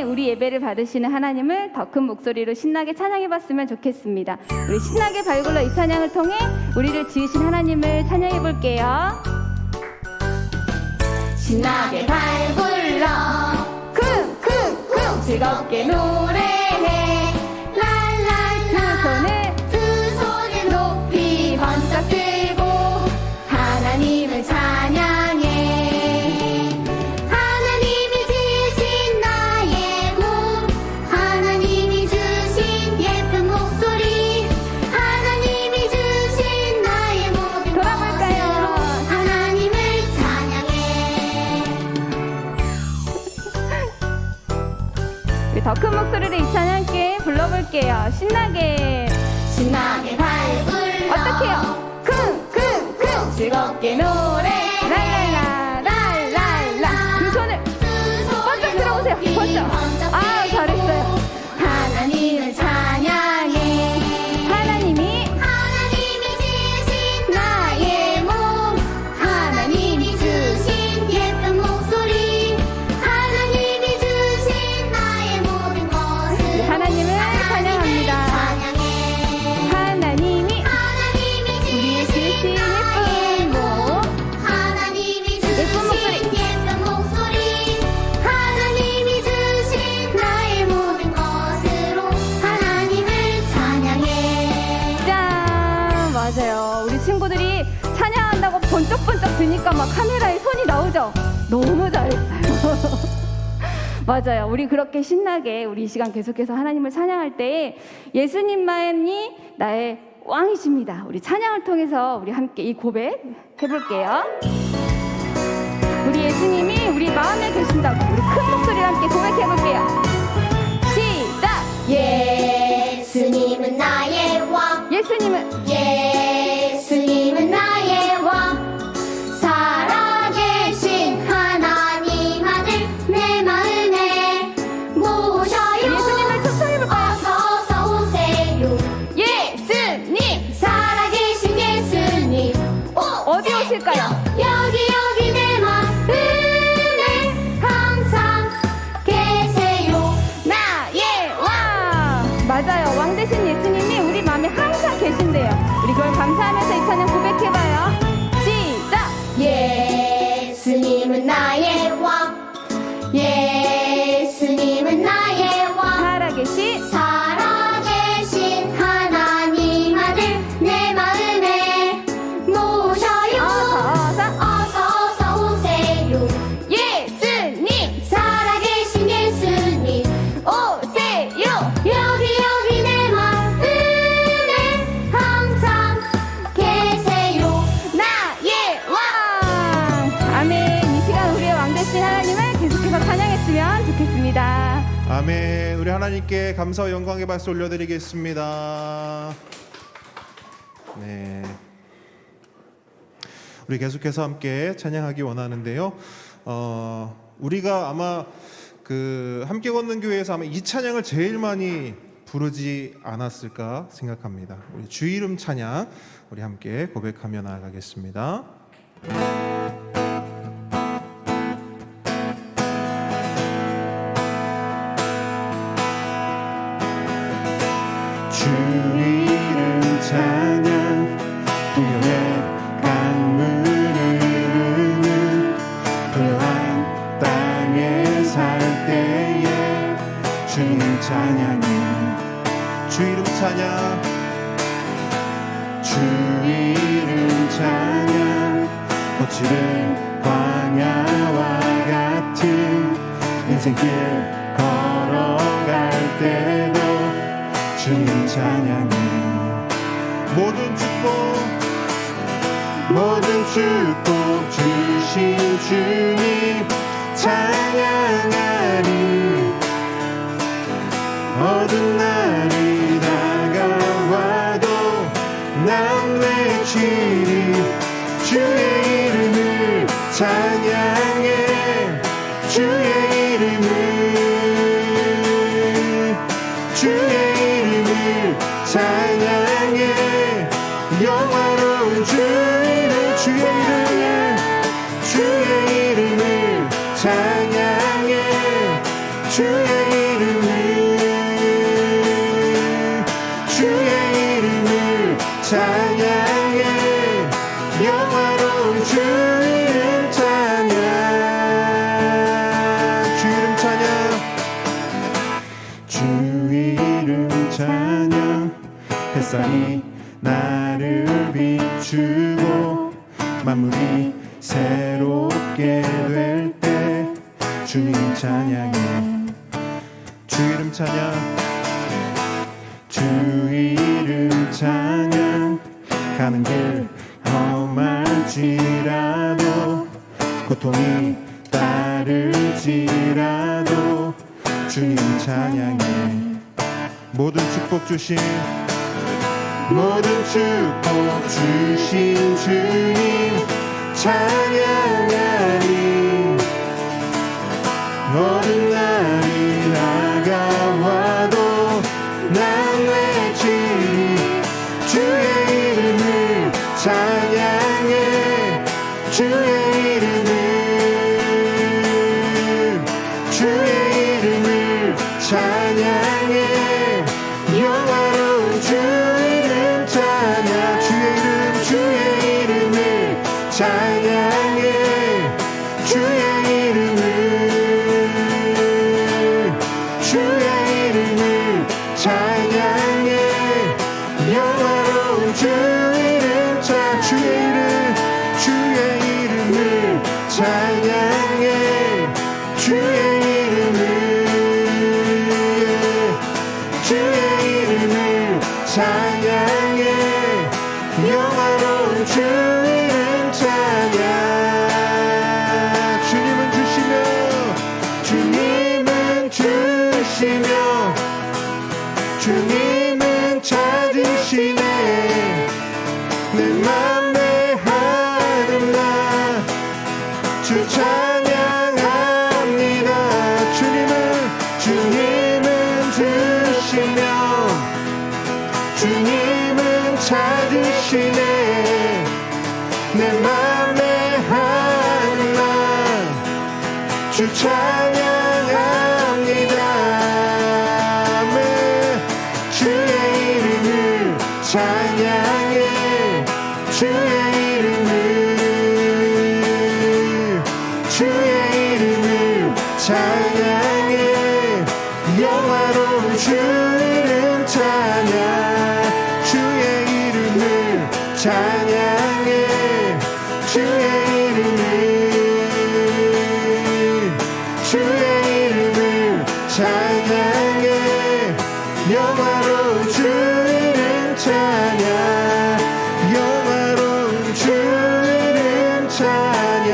우리 예배를 받으시는 하나님을 더 큰 목소리로 신나게 찬양해봤으면 좋겠습니다. 우리 신나게 발굴러 이 찬양을 통해 우리를 지으신 하나님을 찬양해 볼게요. 신나게 발굴러 쿵쿵쿵 즐겁게 노래해 랄랄라 두 손을 높이 번쩍 들고 하나님을 찬양해. 하나님이 지으신 나의 몸, 하나님이 주신 예쁜 목소리, 하나님이 주신 나의 모든 것으로 하나님을 찬양해. 우리 더 큰 목소리로 이 찬양 함께 불러볼게요. 신나게 발굴러 어떡해요? 쿵쿵쿵 즐겁게 노래 랄랄라 랄랄라 두 손을 번쩍 들어보세요. 번쩍. 아, 잘했어요. 하나님을 찬양해. 하나님이 지으신 나의 몸, 하나님이 주신 예쁜 목소리, 하나님이 주신 나의 모든 것을 하나님을 찬양합니다. 하나님이 우리의 주신 예쁜 몸, 하나님이 주신 예쁜 목소리, 하나님이 주신 나의 모든 것으로 하나님을 찬양해. 짠! 맞아요. 우리 친구들이 찬양한다고 번쩍번쩍 드니까 막 카메라에 손이 나오죠? 너무 잘했어요. 맞아요. 우리 그렇게 신나게 우리 이 시간 계속해서 하나님을 찬양할 때 예수님만이 나의 왕이십니다. 우리 찬양을 통해서 우리 함께 이 고백 해볼게요. 우리 예수님이 우리 마음에 계신다고 우리 큰 목소리로 함께 고백해볼게요. 시작! 예수님은 나의 왕, 예수님은 나의 왕, 살아계신 하나님 아들 내 마음에 모셔요. 예수님을 초청해볼까요? 어서 오세요. 예수님! 살아계신 예수님 어디 오실까요? 여기 내 마음에 항상 계세요. 나의 왕! 맞아요. 왕 대신 예수님이 우리 마음에 항상 계신대요. 우리 그걸 감사하면서 이 찬양 고백해봐요. 시작! 예수님은 나의 왕, 예수님은 나의 왕, 살아계신 하나님 아들 내 마음에 모셔요. 어서 오세요. 예수님! 살아계신 예수님 오세요! 여기 내 마음에 항상 계세요. 나의 왕! 아멘. 이 시간 우리의 왕 대신 하나님을 계속해서 찬양했으면 좋겠습니다. 아멘. 우리 하나님께 감사와 영광의 박수 올려드리겠습니다. 네. 우리 계속해서 함께 찬양하기 원하는데요. 우리가 아마 함께 걷는 교회에서 아마 이 찬양을 제일 많이 부르지 않았을까 생각합니다. 우리 주 이름 찬양 우리 함께 고백하며 나아가겠습니다. 주 이름 찬양 부여의 강물을 흐르는 부요한 땅에 살 때에 주님 찬양해. 주 이름 찬양, 주 이름 찬양, 거칠은 광야와 같은 인생길 걸어갈 때도 주님 찬양해. 모든 축복 주신 주님 찬양하리. 어두운 날이 다가와도 난 외치리. 주의 이름을 찬양해. 주의 이름을 찬양해. 영화로운 주의 이름을 찬양해. 주의 될 때 주님 찬양해. 주 이름 찬양, 주 이름 찬양. 가는 길 험할지라도 고통이 따를지라도 주님 찬양해. 모든 축복 주신 주님 찬양하니. 어느 날이 다가와도 난 외치리 주의 이름을 찬양해. 주의 이름을 찬양해. 영화로운 주 이름 찬양. 주의 이름을 찬양해. 주의 이름을 찬양해. 영화로운 주 이름 주의 이름을 찬양해. 주의 이름을 찬양해. 영화로운 주 이름 찬양. 주님은 찾으시네. 내 맘 내 하늘나 주 찬양합니다. 주님은 주시면 주님은 찾으시네. 내 맘 내 하늘나 주 찬양합니다. 찬양해. 주의 이름을 찬양해. 영화로운 주 이름 찬양. 주의 이름을 찬양해. 주의 이름을 찬양해. 영화로운 주 찬양. 영화로운 주 이름 찬양.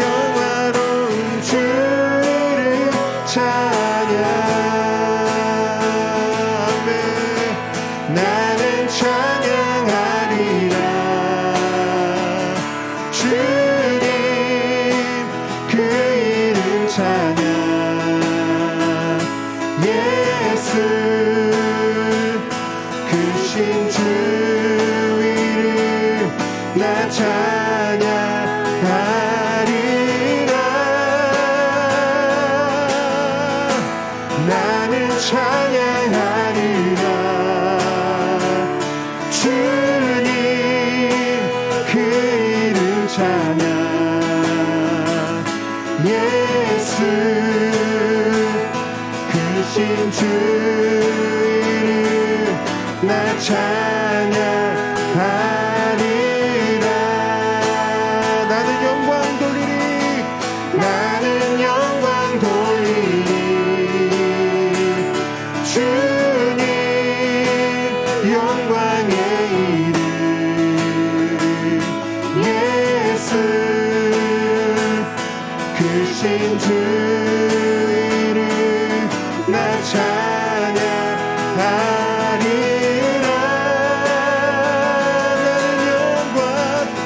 영화로운 주 이름 찬양. 아멘. 나는 찬양하리라. 주님 그 이름 찬양. 예수 주 이름 나 찬양하리라. 나는 찬양하리라. 주님 그 이름 찬양. 예수 크신 주 나 찬양하리라. 나는 영광 돌리리. 주님 영광의 이름. 예수 크신 주 이름 나 찬양하리라.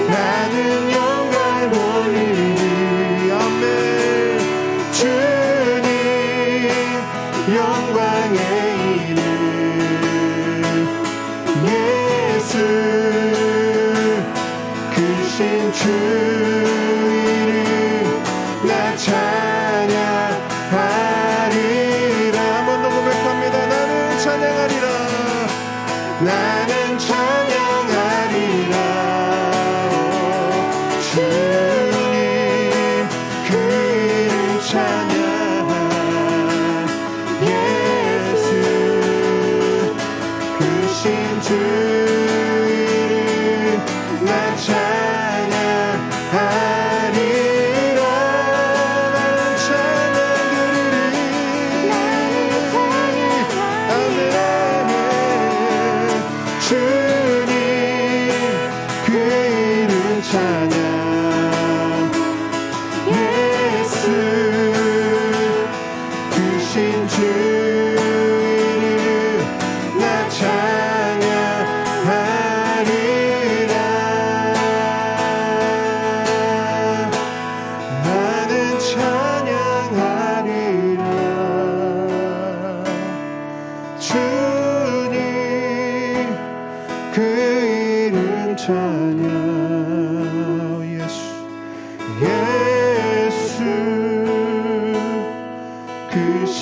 나는 영광 돌리리. 아멘. 주님 영광의 이름. 예수 크신 주 이름 나 찬양하리라. 한번 더 고백하.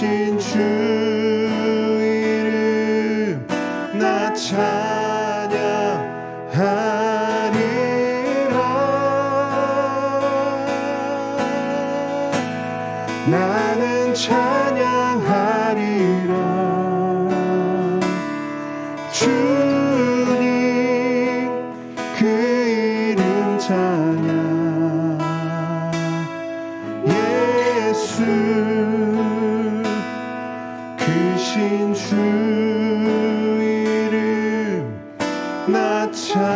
크신 주 이름 나 찬양하리라. 나는 찬양하리라. 주님 그 이름 찬양. 예수 크신 주 이름 나 찬양하리라.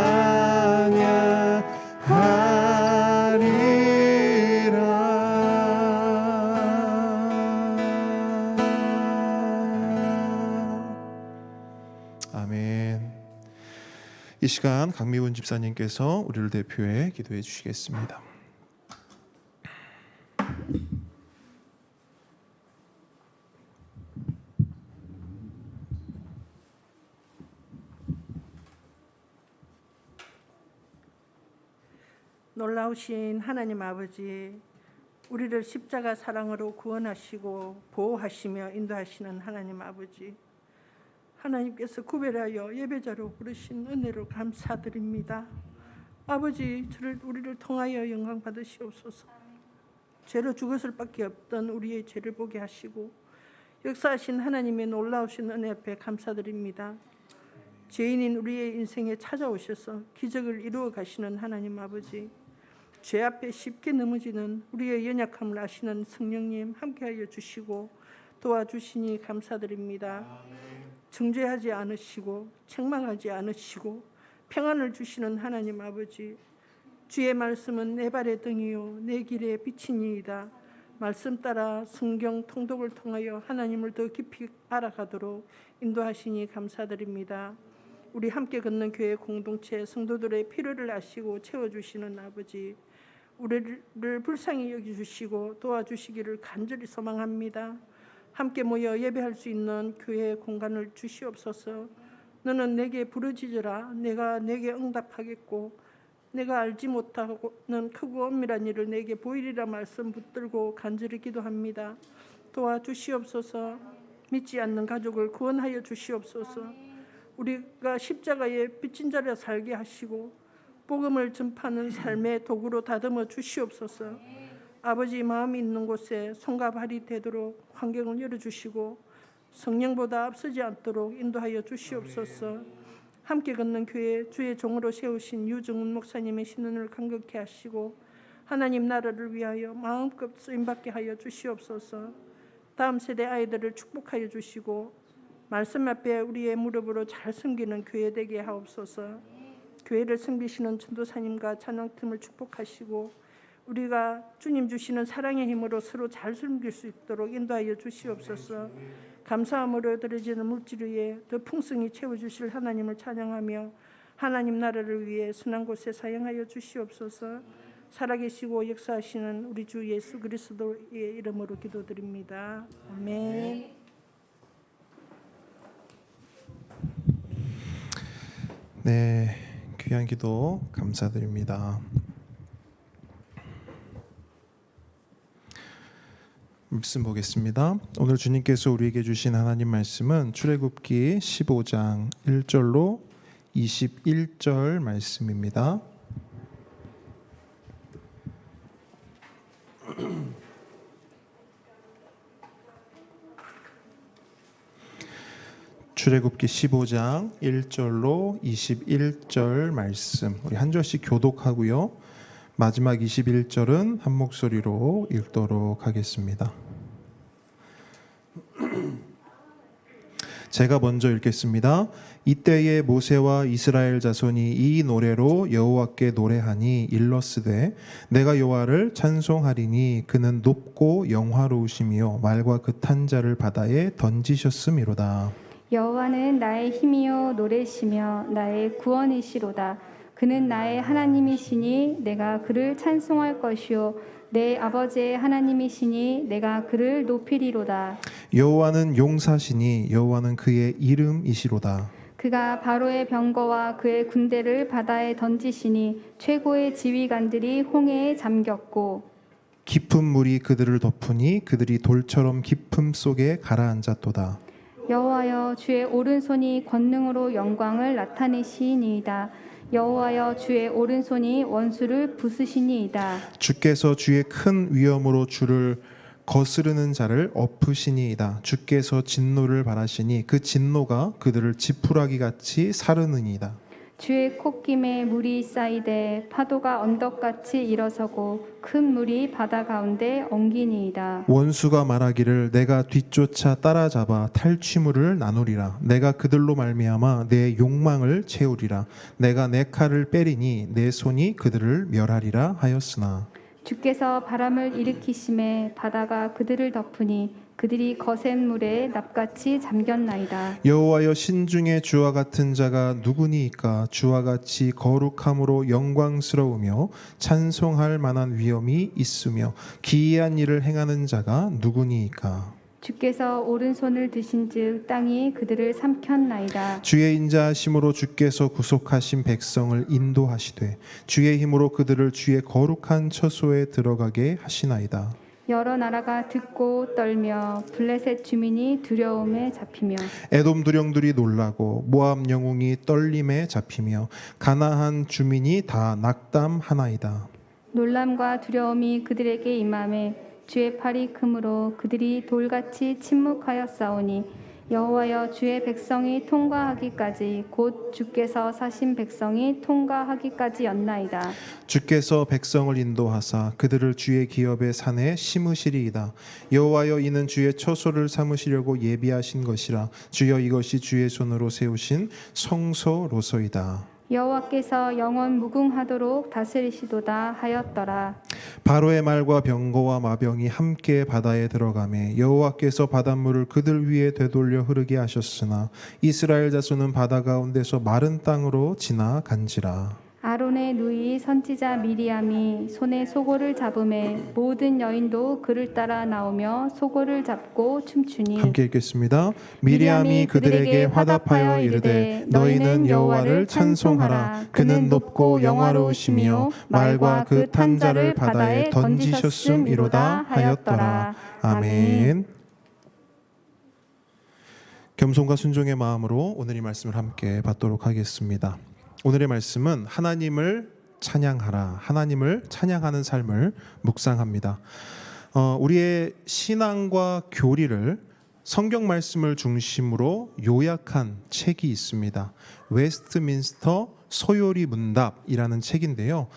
아멘. 이 시간 강미훈 집사님께서 우리를 대표해 기도해 주시겠습니다. 놀라우신 하나님 아버지, 우리를 십자가 사랑으로 구원하시고 보호하시며 인도하시는 하나님 아버지, 하나님께서 구별하여 예배자로 부르신 은혜로 감사드립니다. 아버지, 우리를 통하여 영광 받으시옵소서. 죄로 죽을 수밖에 없던 우리의 죄를 보게 하시고 역사하신 하나님의 놀라우신 은혜 앞에 감사드립니다. 죄인인 우리의 인생에 찾아오셔서 기적을 이루어 가시는 하나님 아버지, 죄 앞에 쉽게 넘어지는 우리의 연약함을 아시는 성령님 함께하여 주시고 도와주시니 감사드립니다. 정죄하지 않으시고 책망하지 않으시고 평안을 주시는 하나님 아버지, 주의 말씀은 내 발의 등이요 내 길의 빛이니이다. 말씀 따라 성경 통독을 통하여 하나님을 더 깊이 알아가도록 인도하시니 감사드립니다. 우리 함께 걷는 교회 공동체 성도들의 필요를 아시고 채워주시는 아버지, 우리를 불쌍히 여겨주시고 도와주시기를 간절히 소망합니다. 함께 모여 예배할 수 있는 교회 공간을 주시옵소서. 너는 내게 부르짖으라. 내가 내게 응답하겠고 내가 알지 못하고는 크고 엄밀한 일을 내게 보이리라 말씀 붙들고 간절히 기도합니다. 도와주시옵소서. 믿지 않는 가족을 구원하여 주시옵소서. 우리가 십자가에 빚진 자를 살게 하시고 복음을 전파하는 삶의 도구로 다듬어 주시옵소서. 아버지 마음이 있는 곳에 손과 발이 되도록 환경을 열어주시고 성령보다 앞서지 않도록 인도하여 주시옵소서. 함께 걷는 교회 주의 종으로 세우신 유정훈 목사님의 신원을 간격케 하시고 하나님 나라를 위하여 마음껏 쓰임받게 하여 주시옵소서. 다음 세대 아이들을 축복하여 주시고 말씀 앞에 우리의 무릎으로 잘 섬기는 교회 되게 하옵소서. 교회를 섬기시는 전도사님과 찬양팀을 축복하시고 우리가 주님 주시는 사랑의 힘으로 서로 잘 섬길 수 있도록 인도하여 주시옵소서. 감사함으로 드려지는 물질 위에 더 풍성히 채워주실 하나님을 찬양하며 하나님 나라를 위해 선한 곳에 사용하여 주시옵소서. 살아계시고 역사하시는 우리 주 예수 그리스도의 이름으로 기도드립니다. 아멘. 네, 귀한 기도 감사드립니다. 말씀 보겠습니다. 오늘 주님께서 우리에게 주신 하나님 말씀은 출애굽기 15장 1절로 21절 말씀입니다. 출애굽기 15장 1절로 21절 말씀 우리 한 절씩 교독하고요. 마지막 21절은 한 목소리로 읽도록 하겠습니다. 제가 먼저 읽겠습니다. 이때에 모세와 이스라엘 자손이 이 노래로 여호와께 노래하니 일러스되 내가 여호와를 찬송하리니 그는 높고 영화로우시며 말과 그 탄 자를 바다에 던지셨음이로다. 여호와는 나의 힘이요 노래시며 나의 구원이시로다. 그는 나의 하나님이시니 내가 그를 찬송할 것이요 내 아버지의 하나님이시니 내가 그를 높이리로다. 여호와는 용사시니 여호와는 그의 이름이시로다. 그가 바로의 병거와 그의 군대를 바다에 던지시니 최고의 지휘관들이 홍해에 잠겼고 깊은 물이 그들을 덮으니 그들이 돌처럼 깊음 속에 가라앉았도다. 여호와여 주의 오른손이 권능으로 영광을 나타내시니이다. 여호와여 주의 오른손이 원수를 부수시니이다. 주께서 주의 큰 위엄으로 주를 거스르는 자를 엎으시니이다. 주께서 진노를 바라시니 그 진노가 그들을 지푸라기 같이 사르느니이다. 주의 콧김에 물이 쌓이되 파도가 언덕같이 일어서고 큰 물이 바다 가운데 엉기니이다. 원수가 말하기를 내가 뒤쫓아 따라잡아 탈취물을 나누리라. 내가 그들로 말미암아 내 욕망을 채우리라. 내가 내 칼을 빼리니 내 손이 그들을 멸하리라 하였으나 주께서 바람을 일으키심에 바다가 그들을 덮으니 그들이 거센 물에 납같이 잠겼나이다. 여호와여 신중에 주와 같은 자가 누구니이까? 주와 같이 거룩함으로 영광스러우며 찬송할 만한 위엄이 있으며 기이한 일을 행하는 자가 누구니이까? 주께서 오른손을 드신즉 땅이 그들을 삼켰나이다. 주의 인자하심으로 주께서 구속하신 백성을 인도하시되 주의 힘으로 그들을 주의 거룩한 처소에 들어가게 하시나이다. 여러 나라가 듣고 떨며 블레셋 주민이 두려움에 잡히며 에돔 두령들이 놀라고 모압 영웅이 떨림에 잡히며 가나안 주민이 다 낙담하나이다. 놀람과 두려움이 그들에게 임함에 주의 팔이 크므로 그들이 돌같이 침묵하였사오니 여호와여 주의 백성이 통과하기까지 곧 주께서 사신 백성이 통과하기까지였나이다. 주께서 백성을 인도하사 그들을 주의 기업의 산에 심으시리이다. 여호와여 이는 주의 처소를 삼으시려고 예비하신 것이라. 주여 이것이 주의 손으로 세우신 성소로소이다. 여호와께서 영원 무궁하도록 다스리시도다 하였더라. 바로의 말과 병거와 마병이 함께 바다에 들어가매 여호와께서 바닷물을 그들 위에 되돌려 흐르게 하셨으나 이스라엘 자손은 바다 가운데서 마른 땅으로 지나간지라. 아론의 누이 선지자 미리암이 손에 소고를 잡음에 모든 여인도 그를 따라 나오며 소고를 잡고 춤추니 함께 읽겠습니다. 미리암이 그들에게 화답하여 이르되 너희는 여호와를 찬송하라. 그는 높고 영화로우시며 말과 그 탄 자를 바다에 던지셨음이로다 하였더라. 아멘. 겸손과 순종의 마음으로 오늘 이 말씀을 함께 받도록 하겠습니다. 오늘의 말씀은 하나님을 찬양하라, 하나님을 찬양하는 삶을 묵상합니다. 우리의 신앙과 교리를 성경 말씀을 중심으로 요약한 책이 있습니다. 웨스트민스터 소요리 문답이라는 책인데요.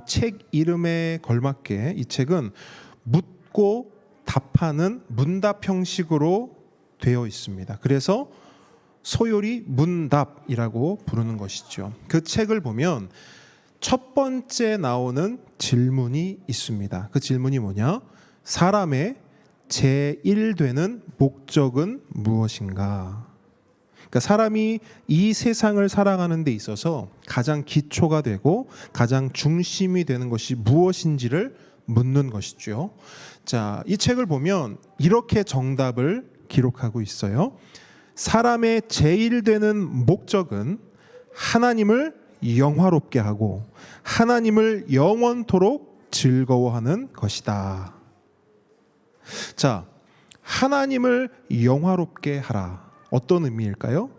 책 이름에 걸맞게 이 책은 묻고 답하는 문답 형식으로 되어 있습니다. 그래서 소요리 문답이라고 부르는 것이죠. 그 책을 보면 첫 번째 나오는 질문이 있습니다. 그 질문이 뭐냐? 사람의 제1되는 목적은 무엇인가? 그러니까 사람이 이 세상을 살아가는 데 있어서 가장 기초가 되고 가장 중심이 되는 것이 무엇인지를 묻는 것이죠. 자, 이 책을 보면 이렇게 정답을 기록하고 있어요. 사람의 제일 되는 목적은 하나님을 영화롭게 하고 하나님을 영원토록 즐거워하는 것이다. 자, 하나님을 영화롭게 하라. 어떤 의미일까요?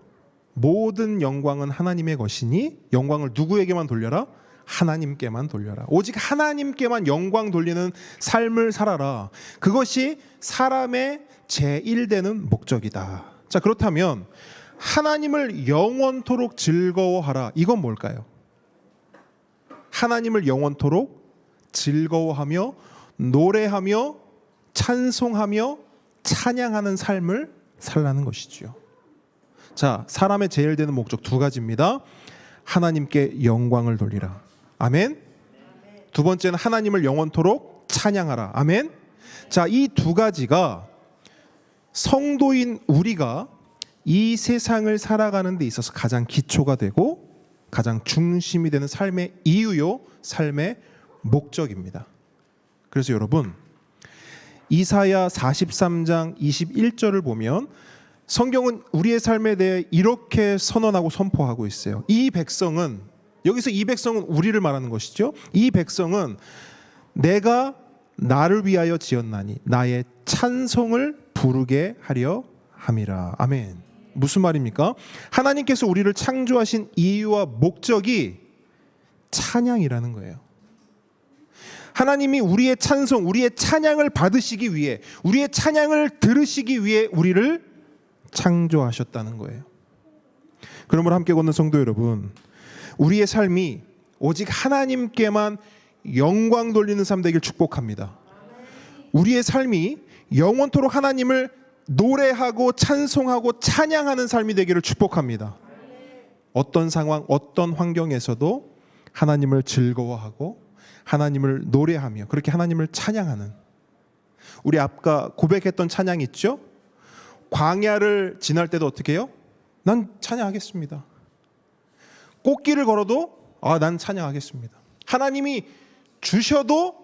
모든 영광은 하나님의 것이니 영광을 누구에게만 돌려라? 하나님께만 돌려라. 오직 하나님께만 영광 돌리는 삶을 살아라. 그것이 사람의 제1되는 목적이다. 자, 그렇다면 하나님을 영원토록 즐거워하라. 이건 뭘까요? 하나님을 영원토록 즐거워하며 노래하며 찬송하며 찬양하는 삶을 살라는 것이지요. 자, 사람의 제일 되는 목적 두 가지입니다. 하나님께 영광을 돌리라. 아멘. 두 번째는 하나님을 영원토록 찬양하라. 아멘. 자, 이 두 가지가 성도인 우리가 이 세상을 살아가는 데 있어서 가장 기초가 되고 가장 중심이 되는 삶의 이유요, 삶의 목적입니다. 그래서 여러분, 이사야 43장 21절을 보면 성경은 우리의 삶에 대해 이렇게 선언하고 선포하고 있어요. 이 백성은, 여기서 이 백성은 우리를 말하는 것이죠. 이 백성은 내가 나를 위하여 지었나니 나의 찬송을 부르게 하려 함이라. 아멘. 무슨 말입니까? 하나님께서 우리를 창조하신 이유와 목적이 찬양이라는 거예요. 하나님이 우리의 찬송, 우리의 찬양을 받으시기 위해, 우리의 찬양을 들으시기 위해 우리를 창조하셨다는 거예요. 그러므로 함께 걷는 성도 여러분, 우리의 삶이 오직 하나님께만 영광 돌리는 삶 되길 축복합니다. 우리의 삶이 영원토록 하나님을 노래하고 찬송하고 찬양하는 삶이 되기를 축복합니다. 어떤 상황, 어떤 환경에서도 하나님을 즐거워하고 하나님을 노래하며 그렇게 하나님을 찬양하는, 우리 아까 고백했던 찬양 있죠? 광야를 지날 때도 어떻게 해요? 난 찬양하겠습니다. 꽃길을 걸어도 난 찬양하겠습니다. 하나님이 주셔도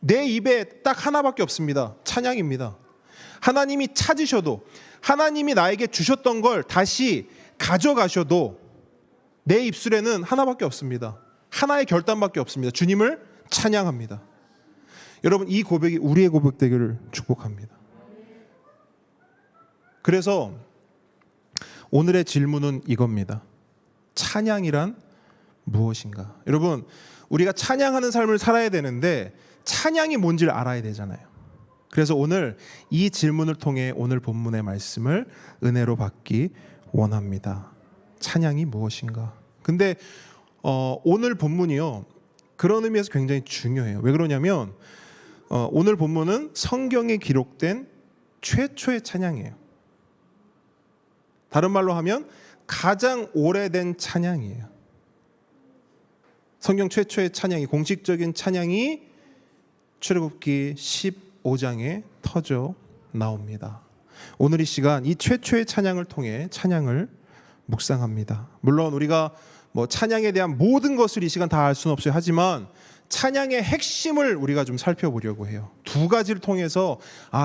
내 입에 딱 하나밖에 없습니다. 찬양입니다. 하나님이 찾으셔도, 하나님이 나에게 주셨던 걸 다시 가져가셔도 내 입술에는 하나밖에 없습니다. 하나의 결단밖에 없습니다. 주님을 찬양합니다. 여러분, 이 고백이 우리의 고백 되기를 축복합니다. 그래서 오늘의 질문은 이겁니다. 찬양이란 무엇인가? 여러분, 우리가 찬양하는 삶을 살아야 되는데 찬양이 뭔지를 알아야 되잖아요. 그래서 오늘 이 질문을 통해 오늘 본문의 말씀을 은혜로 받기 원합니다. 찬양이 무엇인가? 근데 오늘 본문이요, 그런 의미에서 굉장히 중요해요. 왜 그러냐면 오늘 본문은 성경에 기록된 최초의 찬양이에요. 다른 말로 하면 가장 오래된 찬양이에요. 성경 최초의 찬양이, 공식적인 찬양이 출애굽기 15장에 터져 나옵니다. 오늘 이 시간 이 최초의 찬양을 통해 찬양을 묵상합니다. 물론 우리가 찬양에 대한 모든 것을 이 시간 다 알 수는 없어요. 하지만 찬양의 핵심을 우리가 좀 살펴보려고 해요. 두 가지를 통해서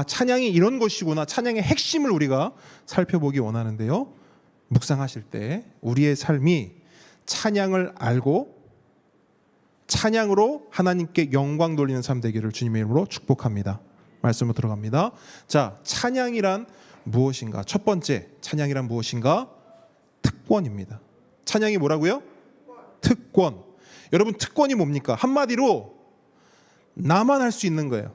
찬양이 이런 것이구나, 찬양의 핵심을 우리가 살펴보기 원하는데요. 묵상하실 때 우리의 삶이 찬양을 알고 찬양으로 하나님께 영광 돌리는 삶 되기를 주님의 이름으로 축복합니다. 말씀으로 들어갑니다. 자, 찬양이란 무엇인가? 첫 번째, 찬양이란 무엇인가? 특권입니다. 찬양이 뭐라고요? 특권. 여러분, 특권이 뭡니까? 한마디로 나만 할 수 있는 거예요.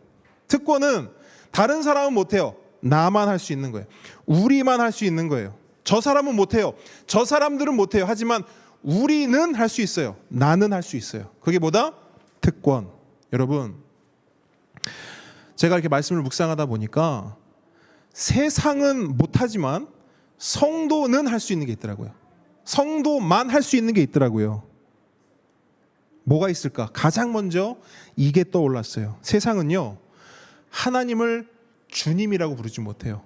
특권은 다른 사람은 못해요. 나만 할 수 있는 거예요. 우리만 할 수 있는 거예요. 저 사람은 못해요. 저 사람들은 못해요. 하지만 우리는 할 수 있어요. 나는 할 수 있어요. 그게 뭐다? 특권. 여러분, 제가 이렇게 말씀을 묵상하다 보니까 세상은 못하지만 성도는 할 수 있는 게 있더라고요. 성도만 할 수 있는 게 있더라고요. 뭐가 있을까? 가장 먼저 이게 떠올랐어요. 세상은요, 하나님을 주님이라고 부르지 못해요.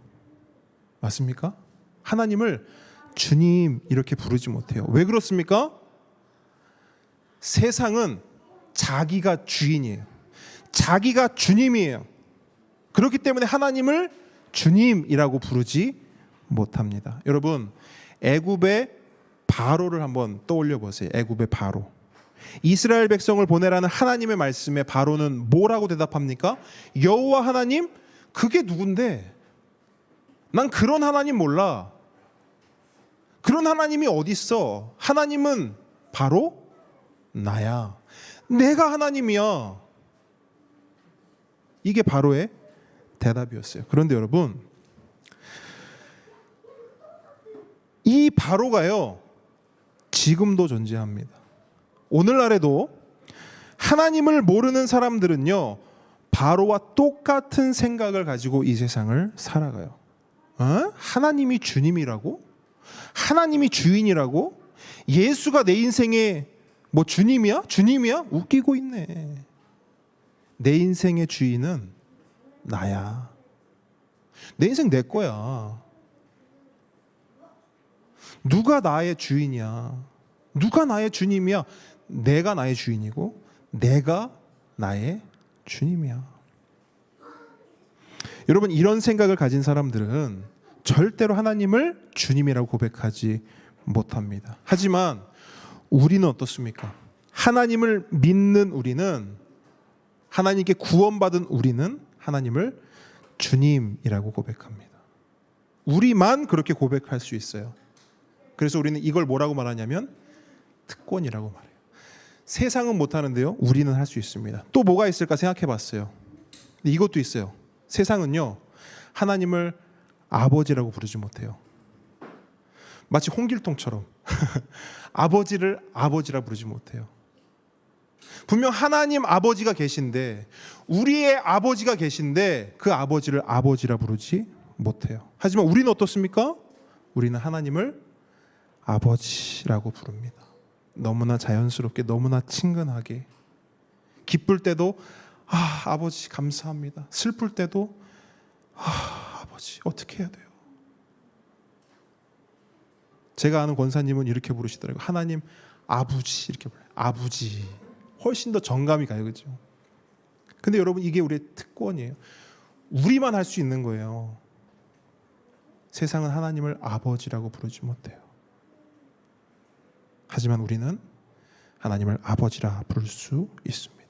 맞습니까? 하나님을 주님 이렇게 부르지 못해요. 왜 그렇습니까? 세상은 자기가 주인이에요. 자기가 주님이에요. 그렇기 때문에 하나님을 주님이라고 부르지 못합니다. 여러분, 애굽의 바로를 한번 떠올려 보세요. 애굽의 바로. 이스라엘 백성을 보내라는 하나님의 말씀에 바로는 뭐라고 대답합니까? 여호와 하나님? 그게 누군데? 난 그런 하나님 몰라. 그런 하나님이 어디 있어? 하나님은 바로 나야. 내가 하나님이야. 이게 바로의 대답이었어요. 그런데 여러분, 이 바로가요, 지금도 존재합니다. 오늘날에도 하나님을 모르는 사람들은요, 바로와 똑같은 생각을 가지고 이 세상을 살아가요. 하나님이 주님이라고? 하나님이 주인이라고? 예수가 내 인생의 주님이야? 주님이야? 웃기고 있네. 내 인생의 주인은 나야. 내 인생 내 거야. 누가 나의 주인이야? 누가 나의 주님이야? 내가 나의 주인이고 내가 나의 주님이야. 여러분, 이런 생각을 가진 사람들은 절대로 하나님을 주님이라고 고백하지 못합니다. 하지만 우리는 어떻습니까? 하나님을 믿는 우리는 하나님께 구원받은 우리는 하나님을 주님이라고 고백합니다. 우리만 그렇게 고백할 수 있어요. 그래서 우리는 이걸 뭐라고 말하냐면 특권이라고 말해요. 세상은 못하는데요, 우리는 할 수 있습니다. 또 뭐가 있을까 생각해 봤어요. 이것도 있어요. 세상은요, 하나님을 아버지라고 부르지 못해요. 마치 홍길동처럼 아버지를 아버지라 부르지 못해요. 분명 하나님 아버지가 계신데, 우리의 아버지가 계신데 그 아버지를 아버지라 부르지 못해요. 하지만 우리는 어떻습니까? 우리는 하나님을 아버지라고 부릅니다. 너무나 자연스럽게, 너무나 친근하게. 기쁠 때도 아버지 감사합니다. 슬플 때도 아버지 어떻게 해야 돼요? 제가 아는 권사님은 이렇게 부르시더라고요. 하나님 아버지 이렇게 불러요. 아버지. 훨씬 더 정감이 가요. 그렇죠? 근데 여러분, 이게 우리의 특권이에요. 우리만 할 수 있는 거예요. 세상은 하나님을 아버지라고 부르지 못해요. 하지만 우리는 하나님을 아버지라 부를 수 있습니다.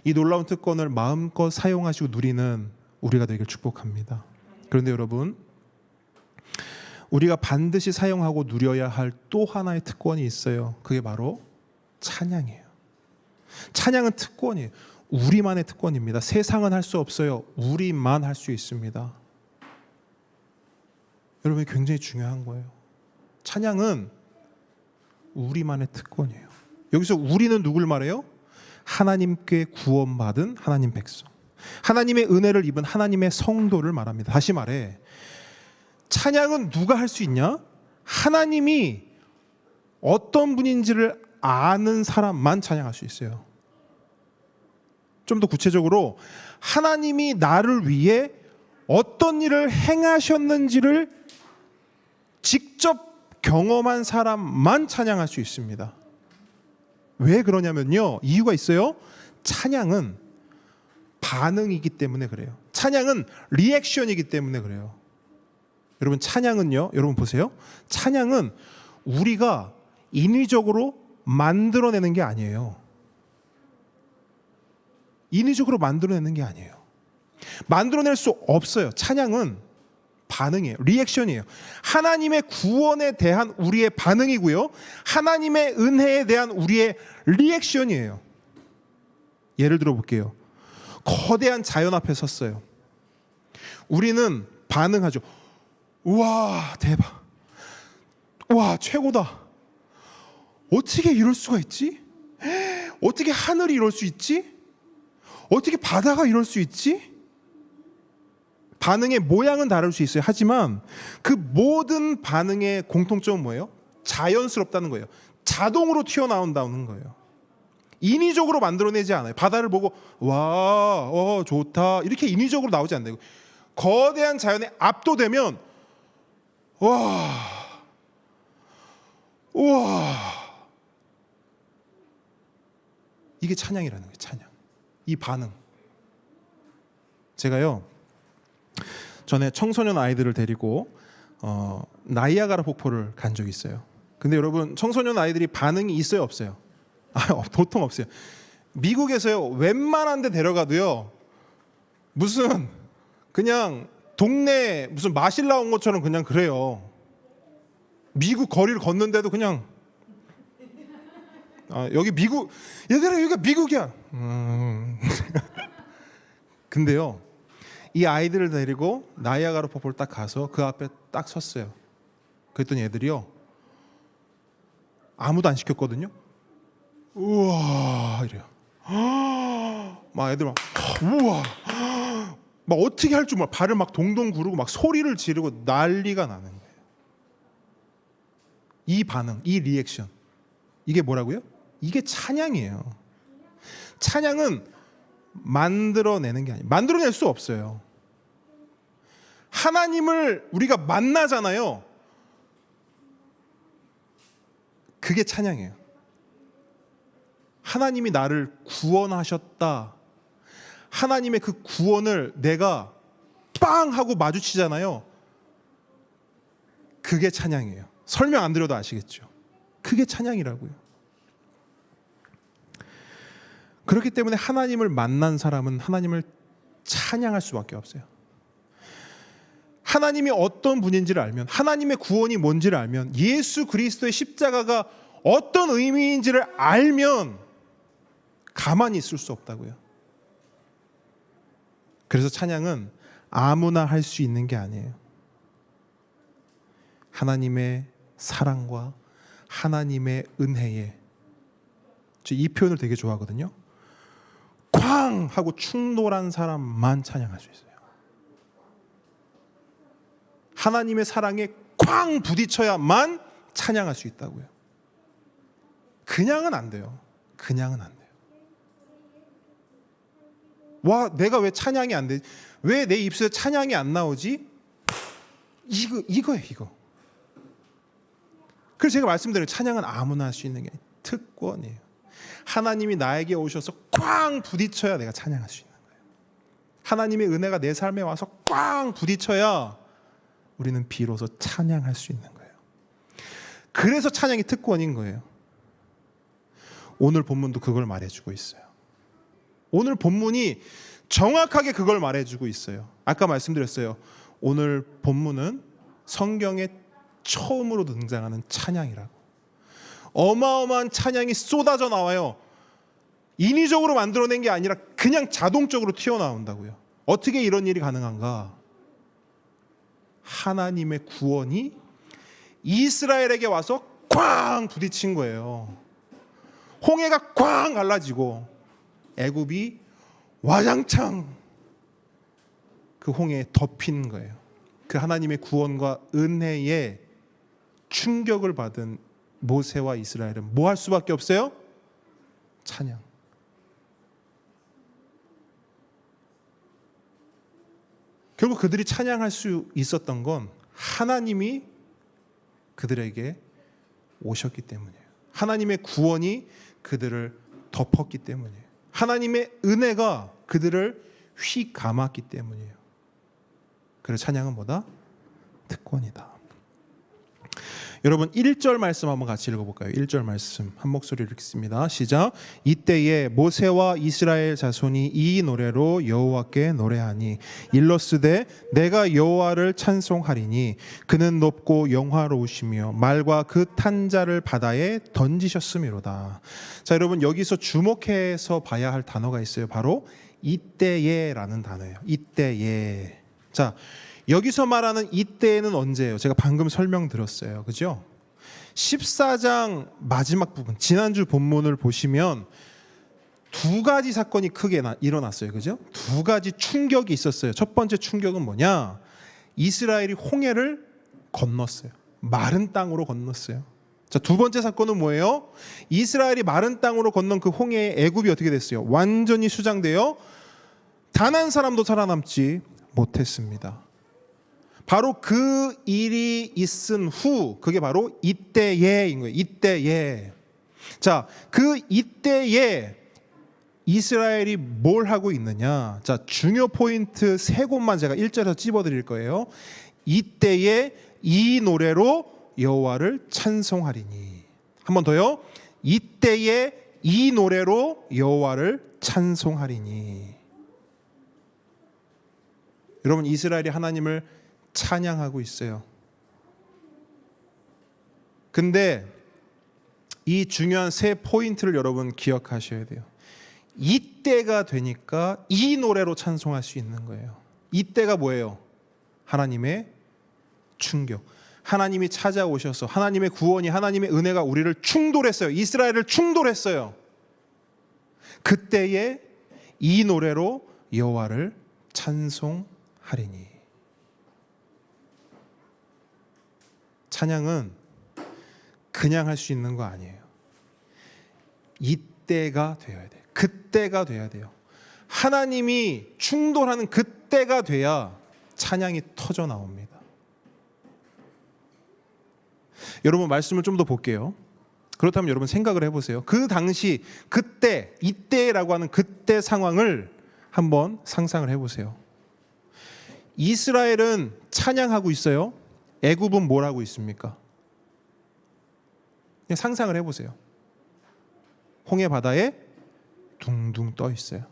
이 놀라운 특권을 마음껏 사용하시고 누리는 우리가 되길 축복합니다. 그런데 여러분, 우리가 반드시 사용하고 누려야 할 또 하나의 특권이 있어요. 그게 바로 찬양이에요. 찬양은 특권이에요. 우리만의 특권입니다. 세상은 할 수 없어요. 우리만 할 수 있습니다. 여러분, 굉장히 중요한 거예요. 찬양은 우리만의 특권이에요. 여기서 우리는 누굴 말해요? 하나님께 구원받은 하나님 백성, 하나님의 은혜를 입은 하나님의 성도를 말합니다. 다시 말해, 찬양은 누가 할 수 있냐? 하나님이 어떤 분인지를 아는 사람만 찬양할 수 있어요. 좀 더 구체적으로, 하나님이 나를 위해 어떤 일을 행하셨는지를 직접 경험한 사람만 찬양할 수 있습니다. 왜 그러냐면요, 이유가 있어요. 찬양은 반응이기 때문에 그래요. 찬양은 리액션이기 때문에 그래요. 여러분, 찬양은요, 여러분 보세요. 찬양은 우리가 인위적으로 만들어내는 게 아니에요. 인위적으로 만들어내는 게 아니에요. 만들어낼 수 없어요. 찬양은 반응이에요. 리액션이에요. 하나님의 구원에 대한 우리의 반응이고요, 하나님의 은혜에 대한 우리의 리액션이에요. 예를 들어 볼게요. 거대한 자연 앞에 섰어요. 우리는 반응하죠. 우와, 대박. 와, 최고다. 어떻게 이럴 수가 있지? 어떻게 하늘이 이럴 수 있지? 어떻게 바다가 이럴 수 있지? 반응의 모양은 다를 수 있어요. 하지만 그 모든 반응의 공통점은 뭐예요? 자연스럽다는 거예요. 자동으로 튀어나온다는 거예요. 인위적으로 만들어내지 않아요. 바다를 보고 와, 좋다, 이렇게 인위적으로 나오지 않아요. 거대한 자연에 압도되면 와, 이게 찬양이라는 거예요. 찬양. 이 반응. 제가요, 전에 청소년 아이들을 데리고 나이아가라 폭포를 간 적이 있어요. 근데 여러분, 청소년 아이들이 반응이 있어요, 없어요? 보통 없어요. 미국에서요, 웬만한 데 데려가도요, 무슨 그냥 동네 무슨 마실 나온 것처럼 그냥 그래요. 미국 거리를 걷는데도 그냥 여기 미국, 얘들아 여기가 미국이야. 근데요, 이 아이들을 데리고 나이아가라 폭포를 딱 가서 그 앞에 딱 섰어요. 그랬더니 애들이요, 아무도 안 시켰거든요. 우와, 이래요. 막 애들 막 우와, 막 어떻게 할 줄 몰라. 발을 막 동동 구르고 막 소리를 지르고 난리가 나는 거예요. 이 반응, 이 리액션, 이게 뭐라고요? 이게 찬양이에요. 찬양은 만들어내는 게 아니에요. 만들어낼 수 없어요. 하나님을 우리가 만나잖아요. 그게 찬양이에요. 하나님이 나를 구원하셨다. 하나님의 그 구원을 내가 빵 하고 마주치잖아요. 그게 찬양이에요. 설명 안 드려도 아시겠죠. 그게 찬양이라고요. 그렇기 때문에 하나님을 만난 사람은 하나님을 찬양할 수밖에 없어요. 하나님이 어떤 분인지를 알면, 하나님의 구원이 뭔지를 알면, 예수 그리스도의 십자가가 어떤 의미인지를 알면 가만히 있을 수 없다고요. 그래서 찬양은 아무나 할 수 있는 게 아니에요. 하나님의 사랑과 하나님의 은혜에, 저 이 표현을 되게 좋아하거든요. 쾅 하고 충돌한 사람만 찬양할 수 있어요. 하나님의 사랑에 쾅 부딪혀야만 찬양할 수 있다고요. 그냥은 안 돼요. 그냥은 안 돼요. 와, 내가 왜 찬양이 안 되지? 왜 내 입술에 찬양이 안 나오지? 이거예요, 이거. 그래서 제가 말씀드려요. 찬양은 아무나 할 수 있는 게 아니에요. 특권이에요. 하나님이 나에게 오셔서 꽝 부딪혀야 내가 찬양할 수 있는 거예요. 하나님의 은혜가 내 삶에 와서 꽝 부딪혀야 우리는 비로소 찬양할 수 있는 거예요. 그래서 찬양이 특권인 거예요. 오늘 본문도 그걸 말해주고 있어요. 오늘 본문이 정확하게 그걸 말해주고 있어요. 아까 말씀드렸어요. 오늘 본문은 성경에 처음으로 등장하는 찬양이라고. 어마어마한 찬양이 쏟아져 나와요. 인위적으로 만들어낸 게 아니라 그냥 자동적으로 튀어나온다고요. 어떻게 이런 일이 가능한가? 하나님의 구원이 이스라엘에게 와서 꽝 부딪힌 거예요. 홍해가 꽝 갈라지고 애굽이 와장창 그 홍해에 덮인 거예요. 그 하나님의 구원과 은혜에 충격을 받은 모세와 이스라엘은 뭐 할 수밖에 없어요? 찬양. 결국 그들이 찬양할 수 있었던 건 하나님이 그들에게 오셨기 때문이에요. 하나님의 구원이 그들을 덮었기 때문이에요. 하나님의 은혜가 그들을 휘감았기 때문이에요. 그래서 찬양은 뭐다? 특권이다. 여러분 1절 말씀 한번 같이 읽어볼까요? 1절 말씀 한 목소리로 읽습니다. 시작. 이때에 모세와 이스라엘 자손이 이 노래로 여호와께 노래하니 일러스되 내가 여호와를 찬송하리니 그는 높고 영화로우시며 말과 그 탄 자를 바다에 던지셨음이로다. 자, 여러분 여기서 주목해서 봐야 할 단어가 있어요. 바로 이때에라는 단어예요. 이때에. 자, 여기서 말하는 이때에는 언제예요? 제가 방금 설명드렸어요. 그죠? 14장 마지막 부분, 지난주 본문을 보시면 두 가지 사건이 크게 일어났어요. 그죠? 두 가지 충격이 있었어요. 첫 번째 충격은 뭐냐? 이스라엘이 홍해를 건넜어요. 마른 땅으로 건넜어요. 자, 두 번째 사건은 뭐예요? 이스라엘이 마른 땅으로 건넌 그 홍해의 애굽이 어떻게 됐어요? 완전히 수장되어 단 한 사람도 살아남지 못했습니다. 바로 그 일이 있은 후, 그게 바로 이때에인 거예요. 이때에. 자, 그 이때에 이스라엘이 뭘 하고 있느냐? 자, 중요 포인트 세 곳만 제가 1절에서 찝어드릴 거예요. 이때에 이 노래로 여호와를 찬송하리니. 한 번 더요. 이때에 이 노래로 여호와를 찬송하리니. 여러분, 이스라엘이 하나님을 찬양하고 있어요. 근데 이 중요한 세 포인트를 여러분 기억하셔야 돼요. 이때가 되니까 이 노래로 찬송할 수 있는 거예요. 이때가 뭐예요? 하나님의 충격. 하나님이 찾아오셔서 하나님의 구원이, 하나님의 은혜가 우리를 충돌했어요. 이스라엘을 충돌했어요. 그때에 이 노래로 여호와를 찬송하리니. 찬양은 그냥 할 수 있는 거 아니에요. 이때가 되어야 돼요. 그때가 돼야 돼요. 하나님이 충돌하는 그때가 돼야 찬양이 터져 나옵니다. 여러분 말씀을 좀 더 볼게요. 그렇다면 여러분 생각을 해보세요. 그 당시 그때, 이때라고 하는 그때 상황을 한번 상상을 해보세요. 이스라엘은 찬양하고 있어요. 애굽은 뭘 하고 있습니까? 그냥 상상을 해보세요. 홍해 바다에 둥둥 떠 있어요.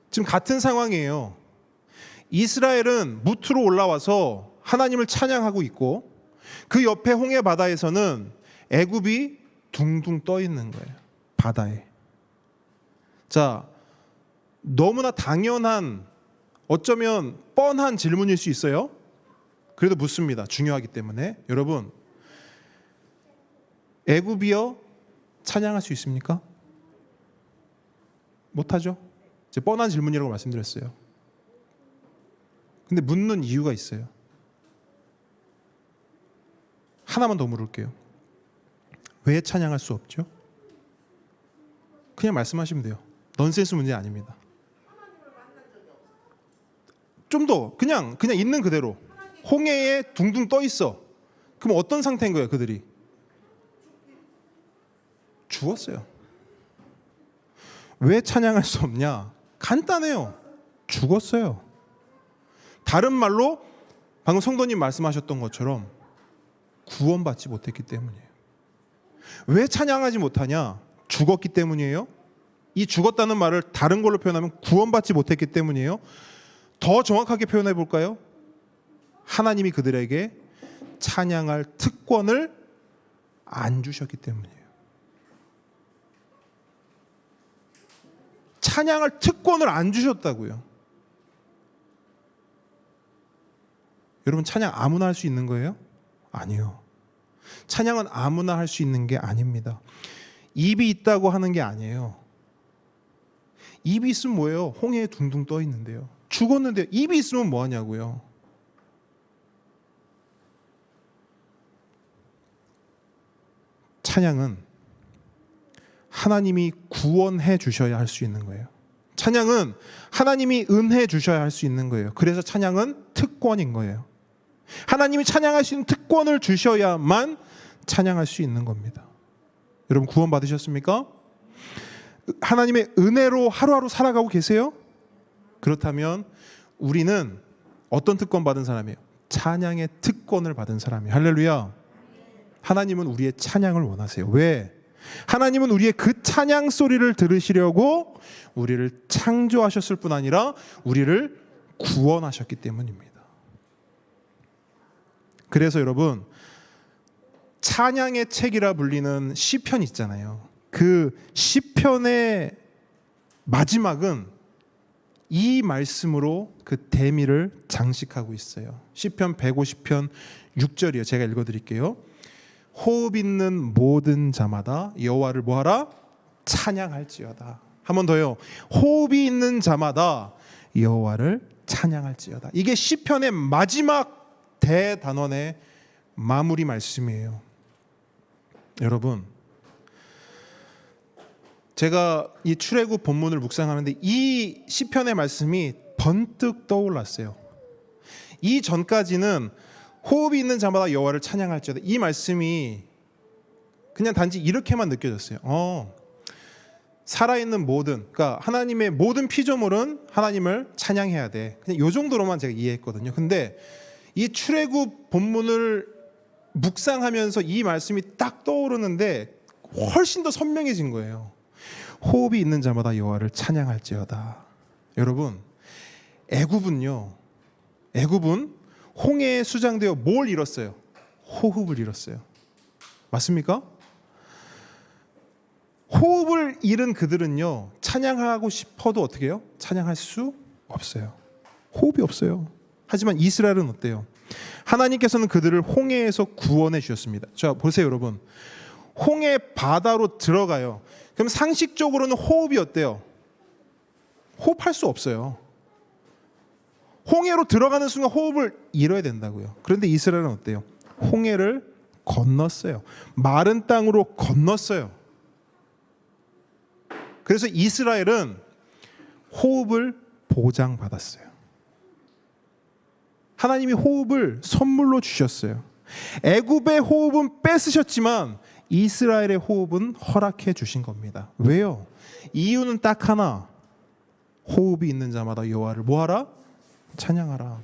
지금 같은 상황이에요. 이스라엘은 무트로 올라와서 하나님을 찬양하고 있고 그 옆에 홍해 바다에서는 애굽이 둥둥 떠 있는 거예요. 바다에. 자, 너무나 당연한, 어쩌면 뻔한 질문일 수 있어요. 그래도 묻습니다. 중요하기 때문에. 여러분, 애굽이여 찬양할 수 있습니까? 못하죠. 이제 뻔한 질문이라고 말씀드렸어요. 근데 묻는 이유가 있어요. 하나만 더 물을게요. 왜 찬양할 수 없죠? 그냥 말씀하시면 돼요. 넌센스 문제 아닙니다. 좀 더 그냥 있는 그대로 홍해에 둥둥 떠 있어. 그럼 어떤 상태인 거예요, 그들이? 죽었어요. 왜 찬양할 수 없냐? 간단해요. 죽었어요. 다른 말로 방금 성도님 말씀하셨던 것처럼 구원받지 못했기 때문이에요. 왜 찬양하지 못하냐? 죽었기 때문이에요. 이 죽었다는 말을 다른 걸로 표현하면 구원받지 못했기 때문이에요. 더 정확하게 표현해 볼까요? 하나님이 그들에게 찬양할 특권을 안 주셨기 때문이에요. 찬양할 특권을 안 주셨다고요. 여러분, 찬양 아무나 할 수 있는 거예요? 아니요. 찬양은 아무나 할 수 있는 게 아닙니다. 입이 있다고 하는 게 아니에요. 입이 있으면 뭐예요? 홍해에 둥둥 떠 있는데요. 죽었는데 입이 있으면 뭐 하냐고요. 찬양은 하나님이 구원해 주셔야 할 수 있는 거예요. 찬양은 하나님이 은혜 주셔야 할 수 있는 거예요. 그래서 찬양은 특권인 거예요. 하나님이 찬양할 수 있는 특권을 주셔야만 찬양할 수 있는 겁니다. 여러분, 구원 받으셨습니까? 하나님의 은혜로 하루하루 살아가고 계세요? 그렇다면 우리는 어떤 특권 받은 사람이에요? 찬양의 특권을 받은 사람이에요. 할렐루야. 하나님은 우리의 찬양을 원하세요. 왜? 하나님은 우리의 그 찬양 소리를 들으시려고 우리를 창조하셨을 뿐 아니라 우리를 구원하셨기 때문입니다. 그래서 여러분, 찬양의 책이라 불리는 시편 있잖아요. 그 시편의 마지막은 이 말씀으로 그 대미를 장식하고 있어요. 시편 150편 6절이에요. 제가 읽어드릴게요. 호흡 있는 모든 자마다 여호와를 뭐하라? 찬양할지어다. 한 번 더요. 호흡이 있는 자마다 여호와를 찬양할지어다. 이게 시편의 마지막 대단원의 마무리 말씀이에요. 여러분, 제가 이 출애굽 본문을 묵상하는데 이 시편의 말씀이 번뜩 떠올랐어요. 이 전까지는 호흡이 있는 자마다 여호와를 찬양할지어다. 이 말씀이 그냥 단지 이렇게만 느껴졌어요. 살아있는 모든, 그러니까 하나님의 모든 피조물은 하나님을 찬양해야 돼. 그냥 이 정도로만 제가 이해했거든요. 근데 이 출애굽 본문을 묵상하면서 이 말씀이 딱 떠오르는데 훨씬 더 선명해진 거예요. 호흡이 있는 자마다 여호와를 찬양할지어다. 여러분, 애굽은 홍해에 수장되어 뭘 잃었어요? 호흡을 잃었어요. 맞습니까? 호흡을 잃은 그들은요, 찬양하고 싶어도 어떻게 해요? 찬양할 수 없어요. 호흡이 없어요. 하지만 이스라엘은 어때요? 하나님께서는 그들을 홍해에서 구원해 주셨습니다. 자, 보세요, 여러분. 홍해 바다로 들어가요. 그럼 상식적으로는 호흡이 어때요? 호흡할 수 없어요. 홍해로 들어가는 순간 호흡을 잃어야 된다고요. 그런데 이스라엘은 어때요? 홍해를 건넜어요. 마른 땅으로 건넜어요. 그래서 이스라엘은 호흡을 보장받았어요. 하나님이 호흡을 선물로 주셨어요. 애굽의 호흡은 뺏으셨지만 이스라엘의 호흡은 허락해 주신 겁니다. 왜요? 이유는 딱 하나. 호흡이 있는 자마다 여호와를 뭐하라? 찬양하라.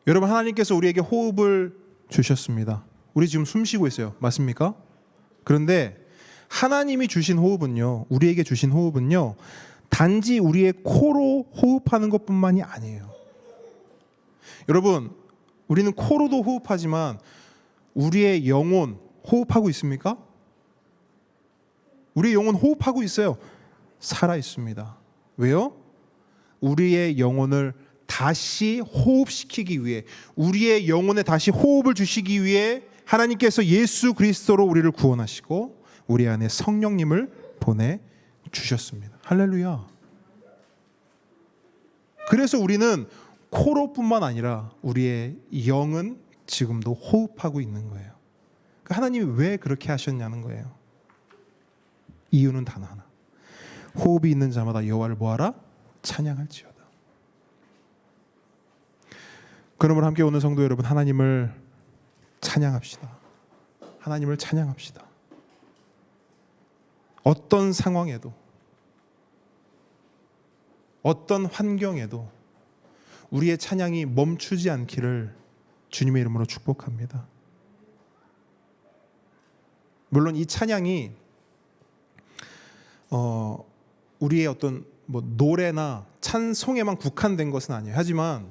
여러분, 하나님께서 우리에게 호흡을 주셨습니다. 우리 지금 숨 쉬고 있어요. 맞습니까? 그런데 하나님이 주신 호흡은요, 우리에게 주신 호흡은요, 단지 우리의 코로 호흡하는 것뿐만이 아니에요. 여러분, 우리는 코로도 호흡하지만 우리의 영혼 호흡하고 있습니까? 우리의 영혼 호흡하고 있어요. 살아 있습니다. 왜요? 우리의 영혼을 다시 호흡시키기 위해, 우리의 영혼에 다시 호흡을 주시기 위해 하나님께서 예수 그리스도로 우리를 구원하시고 우리 안에 성령님을 보내주셨습니다. 할렐루야. 그래서 우리는 코로뿐만 아니라 우리의 영은 지금도 호흡하고 있는 거예요. 그러니까 하나님이 왜 그렇게 하셨냐는 거예요. 이유는 단 하나. 호흡이 있는 자마다 여호와를 뭐하라? 찬양할지어다. 그러므로 함께 오는 성도 여러분, 하나님을 찬양합시다. 하나님을 찬양합시다. 어떤 상황에도, 어떤 환경에도 우리의 찬양이 멈추지 않기를 주님의 이름으로 축복합니다. 물론 이 찬양이 우리의 어떤 뭐 노래나 찬송에만 국한된 것은 아니에요. 하지만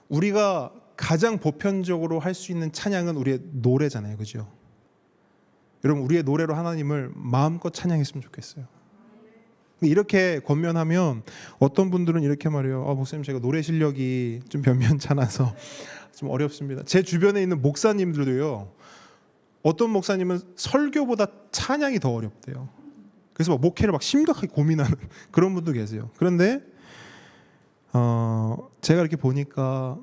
우리가 가장 보편적으로 할 수 있는 찬양은 우리의 노래잖아요. 그죠? 여러분, 우리의 노래로 하나님을 마음껏 찬양했으면 좋겠어요. 이렇게 권면하면 어떤 분들은 이렇게 말해요. 목사님, 제가 노래 실력이 좀 변변찮아서 좀 어렵습니다. 제 주변에 있는 목사님들도요, 어떤 목사님은 설교보다 찬양이 더 어렵대요. 그래서 막 목회를 막 심각하게 고민하는 그런 분도 계세요. 그런데 제가 이렇게 보니까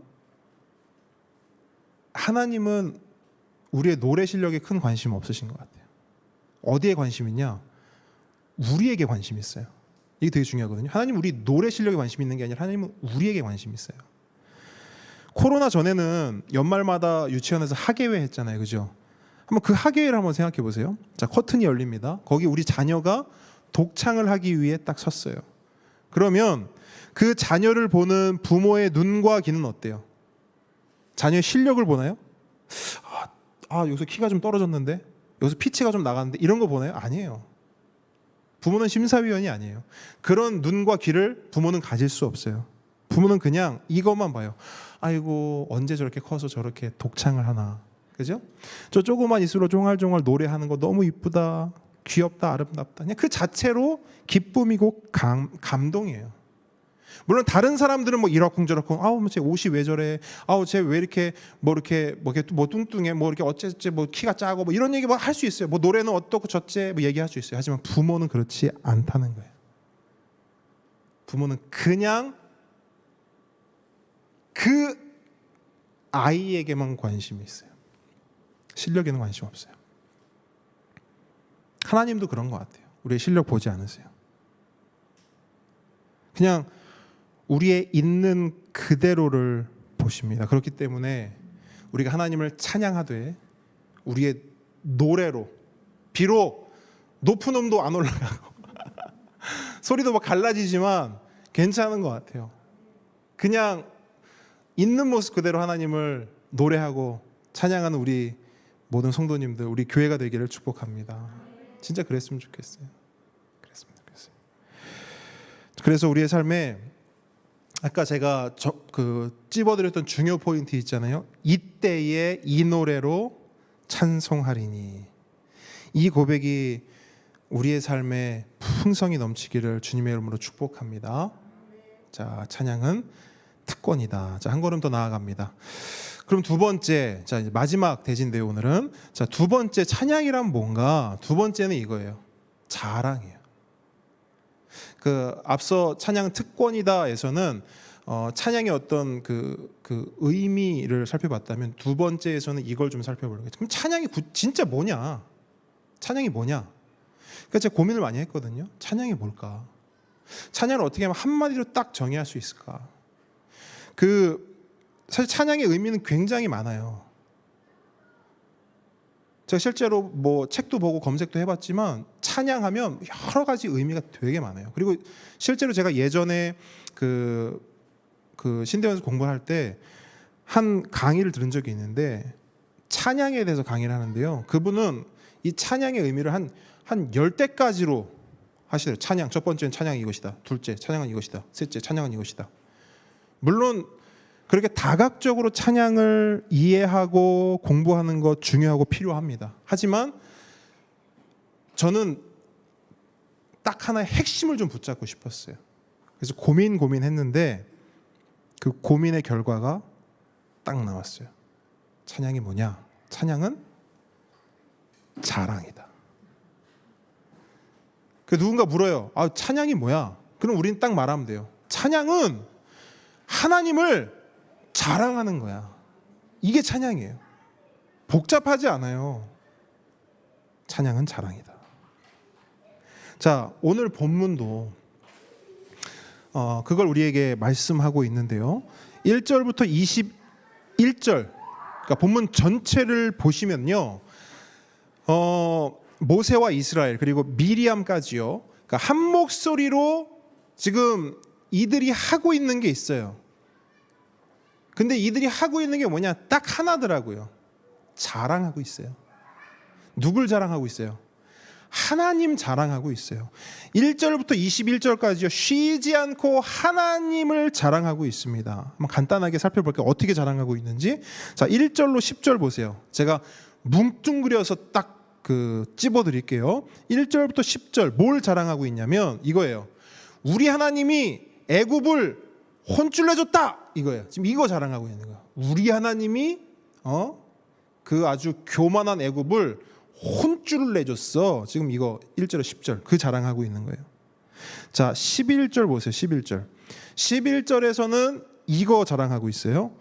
하나님은 우리의 노래 실력에 큰 관심 없으신 것 같아요. 어디에 관심 있냐? 우리에게 관심이 있어요. 이게 되게 중요하거든요. 하나님 우리 노래 실력에 관심이 있는 게 아니라 하나님은 우리에게 관심이 있어요. 코로나 전에는 연말마다 유치원에서 학예회 했잖아요. 그죠? 한번 그 학예회를 한번 생각해 보세요. 자, 커튼이 열립니다. 거기 우리 자녀가 독창을 하기 위해 딱 섰어요. 그러면 그 자녀를 보는 부모의 눈과 귀는 어때요? 자녀의 실력을 보나요? 여기서 키가 좀 떨어졌는데, 여기서 피치가 좀 나갔는데, 이런 거 보나요? 아니에요. 부모는 심사위원이 아니에요. 그런 눈과 귀를 부모는 가질 수 없어요. 부모는 그냥 이것만 봐요. 아이고, 언제 저렇게 커서 저렇게 독창을 하나. 그죠? 저 조그만 입술로 종알종알 노래하는 거 너무 이쁘다, 귀엽다, 아름답다. 그냥 그 자체로 기쁨이고 감동이에요. 물론 다른 사람들은 뭐 이러쿵저러쿵, 쟤 옷이 왜 저래, 쟤 왜 이렇게 뭐 뚱뚱해, 뭐 이렇게 어째저째, 뭐 키가 작고, 뭐 이런 얘기 뭐 할 수 있어요. 뭐 노래는 어떻고 저째 뭐 얘기할 수 있어요. 하지만 부모는 그렇지 않다는 거예요. 부모는 그냥 그 아이에게만 관심이 있어요. 실력에는 관심 없어요. 하나님도 그런 것 같아요. 우리의 실력 보지 않으세요. 그냥 우리의 있는 그대로를 보십니다. 그렇기 때문에 우리가 하나님을 찬양하되 우리의 노래로, 비록 높은 음도 안 올라가고 소리도 막 갈라지지만 괜찮은 것 같아요. 그냥 있는 모습 그대로 하나님을 노래하고 찬양하는 우리 모든 성도님들, 우리 교회가 되기를 축복합니다. 진짜 그랬으면 좋겠어요. 그래서 우리의 삶에 아까 제가 찝어드렸던 중요 포인트 있잖아요. 이때에 이 노래로 찬송하리니. 이 고백이 우리의 삶에 풍성이 넘치기를 주님의 이름으로 축복합니다. 자, 찬양은 특권이다. 자, 한 걸음 더 나아갑니다. 그럼 두 번째, 자, 이제 마지막 대진데요, 오늘은. 자, 두 번째 찬양이란 뭔가? 두 번째는 이거예요. 자랑이에요. 앞서 찬양 특권이다에서는 찬양의 어떤 그 의미를 살펴봤다면, 두 번째에서는 이걸 좀 살펴보려고. 그럼 찬양이 진짜 뭐냐? 찬양이 뭐냐? 그러니까 제가 고민을 많이 했거든요. 찬양이 뭘까? 찬양을 어떻게 하면 한마디로 딱 정의할 수 있을까? 사실 찬양의 의미는 굉장히 많아요. 제가 실제로 뭐 책도 보고 검색도 해봤지만 찬양하면 여러 가지 의미가 되게 많아요. 그리고 실제로 제가 예전에 그 신대원에서 공부할 때 한 강의를 들은 적이 있는데, 찬양에 대해서 강의를 하는데요. 그분은 이 찬양의 의미를 한 10대까지로 하시더라고요. 찬양, 첫 번째는 찬양이 이것이다. 둘째, 찬양은 이것이다. 셋째, 찬양은 이것이다. 물론 그렇게 다각적으로 찬양을 이해하고 공부하는 것 중요하고 필요합니다. 하지만 저는 딱 하나의 핵심을 좀 붙잡고 싶었어요. 그래서 고민했는데 그 고민의 결과가 딱 나왔어요. 찬양이 뭐냐? 찬양은 자랑이다. 그 누군가 물어요. 아, 찬양이 뭐야? 그럼 우리는 딱 말하면 돼요. 찬양은 하나님을 자랑하는 거야. 이게 찬양이에요. 복잡하지 않아요. 찬양은 자랑이다. 자, 오늘 본문도 그걸 우리에게 말씀하고 있는데요. 1절부터 21절, 그러니까 본문 전체를 보시면요, 모세와 이스라엘 그리고 미리암까지요, 그러니까 한 목소리로 지금 이들이 하고 있는 게 있어요. 근데 이들이 하고 있는 게 뭐냐? 딱 하나더라고요. 자랑하고 있어요. 누굴 자랑하고 있어요? 하나님 자랑하고 있어요. 1절부터 21절까지요, 쉬지 않고 하나님을 자랑하고 있습니다. 한번 간단하게 살펴볼게요. 어떻게 자랑하고 있는지. 자, 1절로 10절 보세요. 제가 뭉뚱그려서 딱 찝어 드릴게요. 1절부터 10절 뭘 자랑하고 있냐면 이거예요. 우리 하나님이 애굽을 혼쭐 내줬다, 이거예요. 지금 이거 자랑하고 있는 거예요. 우리 하나님이 그 아주 교만한 애굽을 혼쭐을 내줬어. 지금 이거 1절 10절 그 자랑하고 있는 거예요. 자, 11절 보세요. 11절에서는 이거 자랑하고 있어요.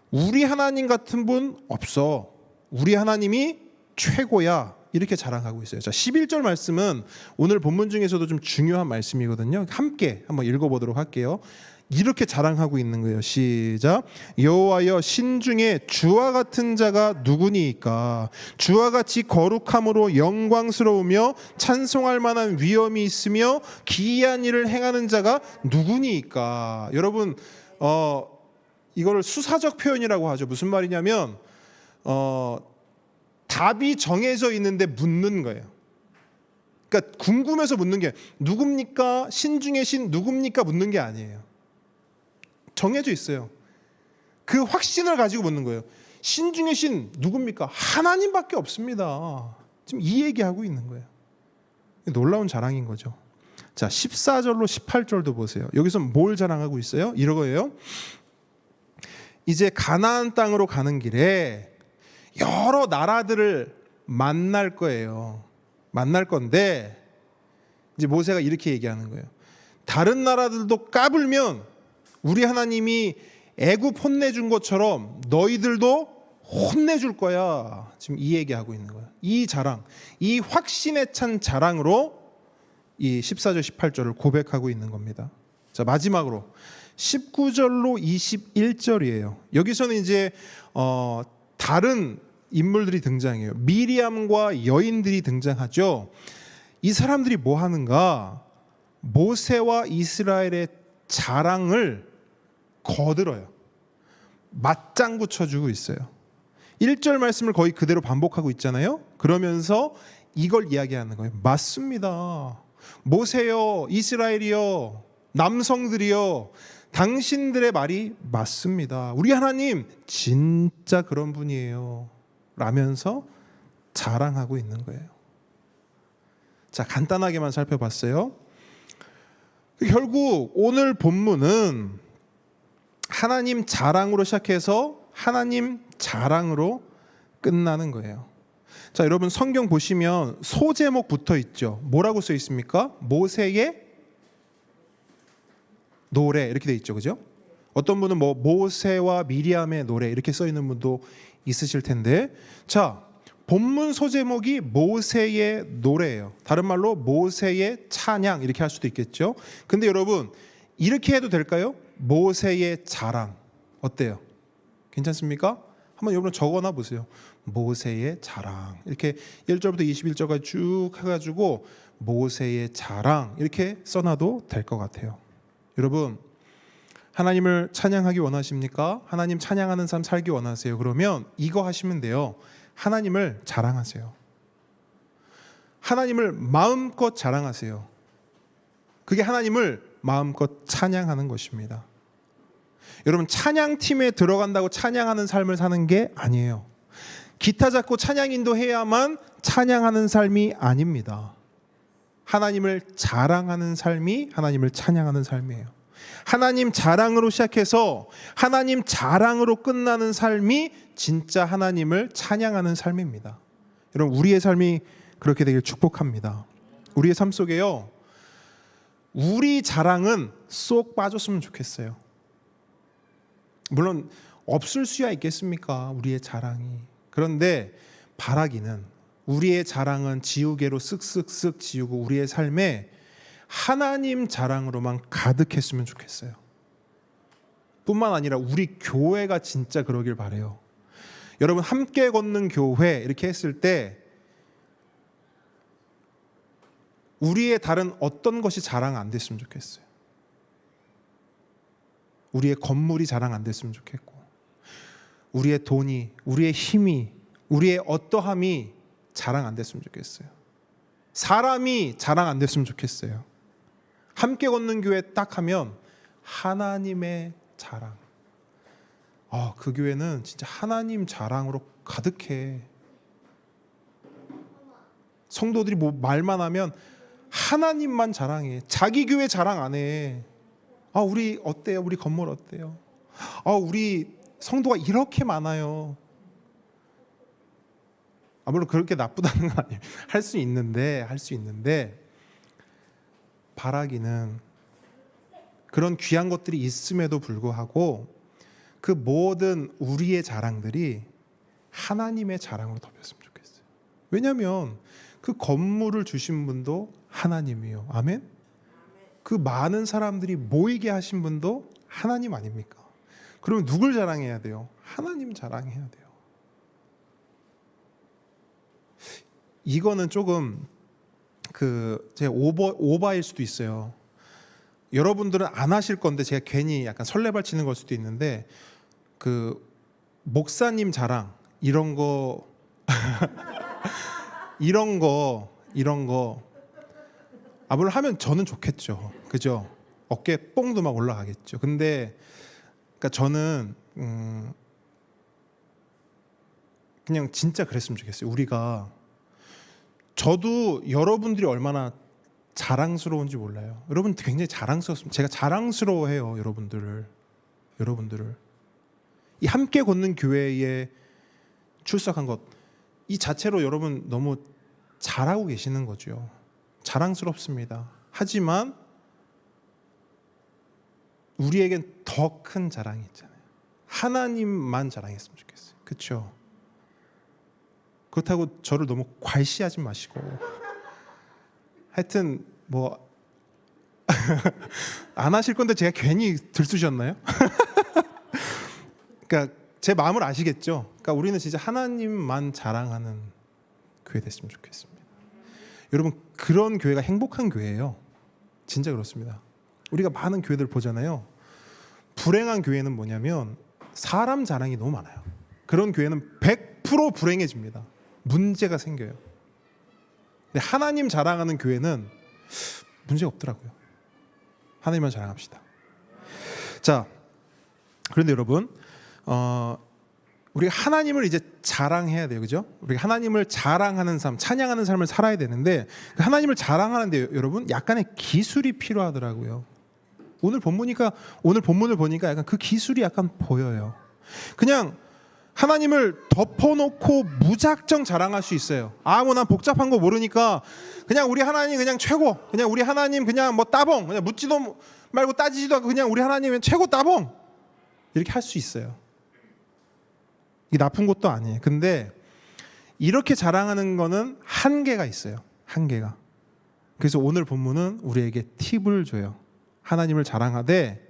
우리 하나님 같은 분 없어. 우리 하나님이 최고야. 이렇게 자랑하고 있어요. 자, 11절 말씀은 오늘 본문 중에서도 좀 중요한 말씀이거든요. 함께 한번 읽어보도록 할게요. 이렇게 자랑하고 있는 거예요. 시작. 여호와여, 신중에 주와 같은 자가 누구니이까? 주와 같이 거룩함으로 영광스러우며 찬송할 만한 위엄이 있으며 기이한 일을 행하는 자가 누구니이까? 여러분, 이거를 수사적 표현이라고 하죠. 무슨 말이냐면 답이 정해져 있는데 묻는 거예요. 그러니까 궁금해서 묻는 게 누굽니까? 신 중에 신 누굽니까? 묻는 게 아니에요. 정해져 있어요. 그 확신을 가지고 묻는 거예요. 신 중에 신 누굽니까? 하나님밖에 없습니다. 지금 이 얘기하고 있는 거예요. 놀라운 자랑인 거죠. 자, 14절로 18절도 보세요. 여기서 뭘 자랑하고 있어요? 이러거예요. 이제 가나안 땅으로 가는 길에 여러 나라들을 만날 거예요. 만날 건데 이제 모세가 이렇게 얘기하는 거예요. 다른 나라들도 까불면 우리 하나님이 애굽 혼내준 것처럼 너희들도 혼내줄 거야. 지금 이 얘기하고 있는 거야. 이 자랑, 이 확신에 찬 자랑으로 이 14절 18절을 고백하고 있는 겁니다. 자, 마지막으로 19절로 21절이에요. 여기서는 이제 다른 인물들이 등장해요. 미리암과 여인들이 등장하죠. 이 사람들이 뭐 하는가? 모세와 이스라엘의 자랑을 거들어요. 맞장구 쳐주고 있어요. 1절 말씀을 거의 그대로 반복하고 있잖아요. 그러면서 이걸 이야기하는 거예요. 맞습니다. 모세요, 이스라엘이요, 남성들이요, 당신들의 말이 맞습니다. 우리 하나님 진짜 그런 분이에요. 라면서 자랑하고 있는 거예요. 자, 간단하게만 살펴봤어요. 결국 오늘 본문은 하나님 자랑으로 시작해서 하나님 자랑으로 끝나는 거예요. 자, 여러분 성경 보시면 소제목 붙어 있죠. 뭐라고 써 있습니까? 모세의 노래 이렇게 돼 있죠. 그죠? 어떤 분은 뭐 모세와 미리암의 노래 이렇게 써 있는 분도 있으실 텐데, 자, 본문 소제목이 모세의 노래예요. 다른 말로 모세의 찬양 이렇게 할 수도 있겠죠. 근데 여러분 이렇게 해도 될까요? 모세의 자랑 어때요? 괜찮습니까? 한번 여러분 적어놔 보세요. 모세의 자랑 이렇게 1절부터 21절까지 쭉 해가지고 모세의 자랑 이렇게 써놔도 될 것 같아요. 여러분 하나님을 찬양하기 원하십니까? 하나님 찬양하는 삶 살기 원하세요? 그러면 이거 하시면 돼요. 하나님을 자랑하세요. 하나님을 마음껏 자랑하세요. 그게 하나님을 마음껏 찬양하는 것입니다. 여러분, 찬양팀에 들어간다고 찬양하는 삶을 사는 게 아니에요. 기타 잡고 찬양 인도해야만 찬양하는 삶이 아닙니다. 하나님을 자랑하는 삶이 하나님을 찬양하는 삶이에요. 하나님 자랑으로 시작해서 하나님 자랑으로 끝나는 삶이 진짜 하나님을 찬양하는 삶입니다. 여러분, 우리의 삶이 그렇게 되길 축복합니다. 우리의 삶 속에요, 우리 자랑은 쏙 빠졌으면 좋겠어요. 물론 없을 수야 있겠습니까? 우리의 자랑이. 그런데 바라기는 우리의 자랑은 지우개로 쓱쓱쓱 지우고 우리의 삶에 하나님 자랑으로만 가득했으면 좋겠어요. 뿐만 아니라 우리 교회가 진짜 그러길 바래요. 여러분, 함께 걷는 교회 이렇게 했을 때 우리의 다른 어떤 것이 자랑 안 됐으면 좋겠어요. 우리의 건물이 자랑 안 됐으면 좋겠고, 우리의 돈이, 우리의 힘이, 우리의 어떠함이 자랑 안 됐으면 좋겠어요. 사람이 자랑 안 됐으면 좋겠어요. 함께 걷는 교회 딱 하면 하나님의 자랑. 그 교회는 진짜 하나님 자랑으로 가득해. 성도들이 뭐 말만 하면 하나님만 자랑해. 자기 교회 자랑 안 해. 우리 어때요? 우리 건물 어때요? 우리 성도가 이렇게 많아요. 물론 그렇게 나쁘다는 건 아니에요. 할 수 있는데 바라기는 그런 귀한 것들이 있음에도 불구하고 그 모든 우리의 자랑들이 하나님의 자랑으로 덮였으면 좋겠어요. 왜냐하면 그 건물을 주신 분도 하나님이요. 아멘? 그 많은 사람들이 모이게 하신 분도 하나님 아닙니까? 그러면 누굴 자랑해야 돼요? 하나님 자랑해야 돼요. 이거는 조금 제 오바일 수도 있어요. 여러분들은 안 하실 건데 제가 괜히 약간 설레발치는 걸 수도 있는데, 목사님 자랑 이런 거 이런 거 물론 하면 저는 좋겠죠. 그죠? 어깨 뽕도 막 올라가겠죠. 근데 그러니까 저는 그냥 진짜 그랬으면 좋겠어요. 우리가, 저도 여러분들이 얼마나 자랑스러운지 몰라요. 여러분 굉장히 자랑스럽습니다. 제가 자랑스러워해요. 여러분들을 이 함께 걷는 교회에 출석한 것 이 자체로 여러분 너무 잘하고 계시는 거죠. 자랑스럽습니다. 하지만 우리에겐 더 큰 자랑이 있잖아요. 하나님만 자랑했으면 좋겠어요. 그렇죠? 그렇다고 저를 너무 괄시하지 마시고, 하여튼 뭐 안 하실 건데 제가 괜히 들쑤셨나요? 그러니까 제 마음을 아시겠죠? 그러니까 우리는 진짜 하나님만 자랑하는 교회 됐으면 좋겠습니다. 여러분, 그런 교회가 행복한 교회예요. 진짜 그렇습니다. 우리가 많은 교회들 보잖아요. 불행한 교회는 뭐냐면 사람 자랑이 너무 많아요. 그런 교회는 100% 불행해집니다. 문제가 생겨요. 근데 하나님 자랑하는 교회는 문제가 없더라고요. 하나님만 자랑합시다. 자, 그런데 여러분, 우리가 하나님을 이제 자랑해야 돼요. 그죠? 우리가 하나님을 자랑하는 삶, 찬양하는 삶을 살아야 되는데, 그 하나님을 자랑하는데 여러분 약간의 기술이 필요하더라고요. 오늘 본문을 보니까 약간 그 기술이 약간 보여요. 그냥 하나님을 덮어놓고 무작정 자랑할 수 있어요. 난 복잡한 거 모르니까 그냥 우리 하나님 그냥 최고, 그냥 우리 하나님 그냥 뭐 따봉, 그냥 묻지도 말고 따지지도 않고 그냥 우리 하나님은 최고 따봉, 이렇게 할 수 있어요. 이게 나쁜 것도 아니에요. 근데 이렇게 자랑하는 거는 한계가 있어요. 한계가. 그래서 오늘 본문은 우리에게 팁을 줘요. 하나님을 자랑하되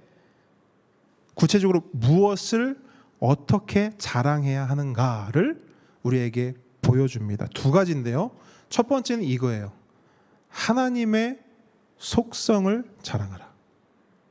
구체적으로 무엇을 어떻게 자랑해야 하는가를 우리에게 보여줍니다. 두 가지인데요. 첫 번째는 이거예요. 하나님의 속성을 자랑하라.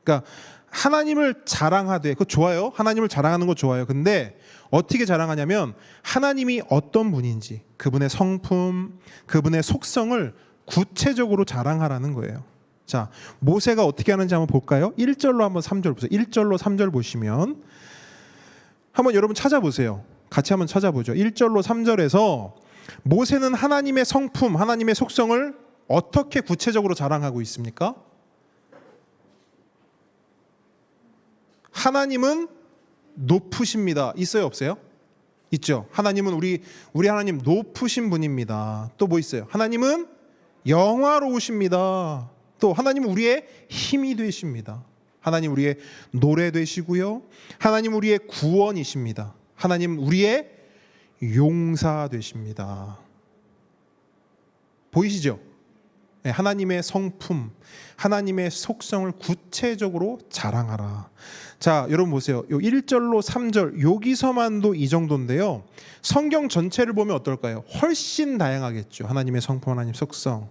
그러니까 하나님을 자랑하되, 그거 좋아요. 하나님을 자랑하는 거 좋아요. 근데 어떻게 자랑하냐면 하나님이 어떤 분인지, 그분의 성품, 그분의 속성을 구체적으로 자랑하라는 거예요. 자, 모세가 어떻게 하는지 한번 볼까요? 1절로 한번 3절 보세요. 1절로 3절 보시면 한번 여러분 찾아보세요. 같이 한번 찾아보죠. 1절로 3절에서 모세는 하나님의 성품, 하나님의 속성을 어떻게 구체적으로 자랑하고 있습니까? 하나님은 높으십니다. 있어요, 없어요? 있죠. 하나님은 우리 하나님 높으신 분입니다. 또 뭐 있어요? 하나님은 영화로우십니다. 또 하나님은 우리의 힘이 되십니다. 하나님 우리의 노래 되시고요. 하나님 우리의 구원이십니다. 하나님 우리의 용사 되십니다. 보이시죠? 네, 하나님의 성품, 하나님의 속성을 구체적으로 자랑하라. 자, 여러분 보세요. 요 1절로 3절 여기서만도 이 정도인데요. 성경 전체를 보면 어떨까요? 훨씬 다양하겠죠. 하나님의 성품, 하나님의 속성,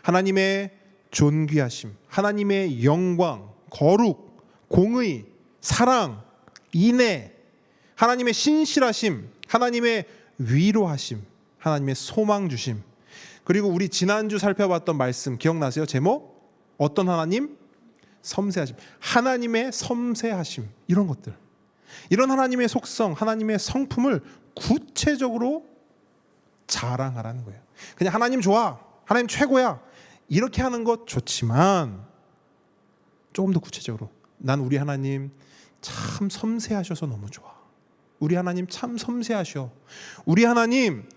하나님의 존귀하심, 하나님의 영광, 거룩, 공의, 사랑, 인애, 하나님의 신실하심, 하나님의 위로하심, 하나님의 소망 주심. 그리고 우리 지난주 살펴봤던 말씀 기억나세요? 제목? 어떤 하나님? 섬세하심. 하나님의 섬세하심. 이런 것들. 이런 하나님의 속성, 하나님의 성품을 구체적으로 자랑하라는 거예요. 그냥 하나님 좋아, 하나님 최고야, 이렇게 하는 것 좋지만 조금 더 구체적으로 난 우리 하나님 참 섬세하셔서 너무 좋아. 우리 하나님 참 섬세하셔. 우리 하나님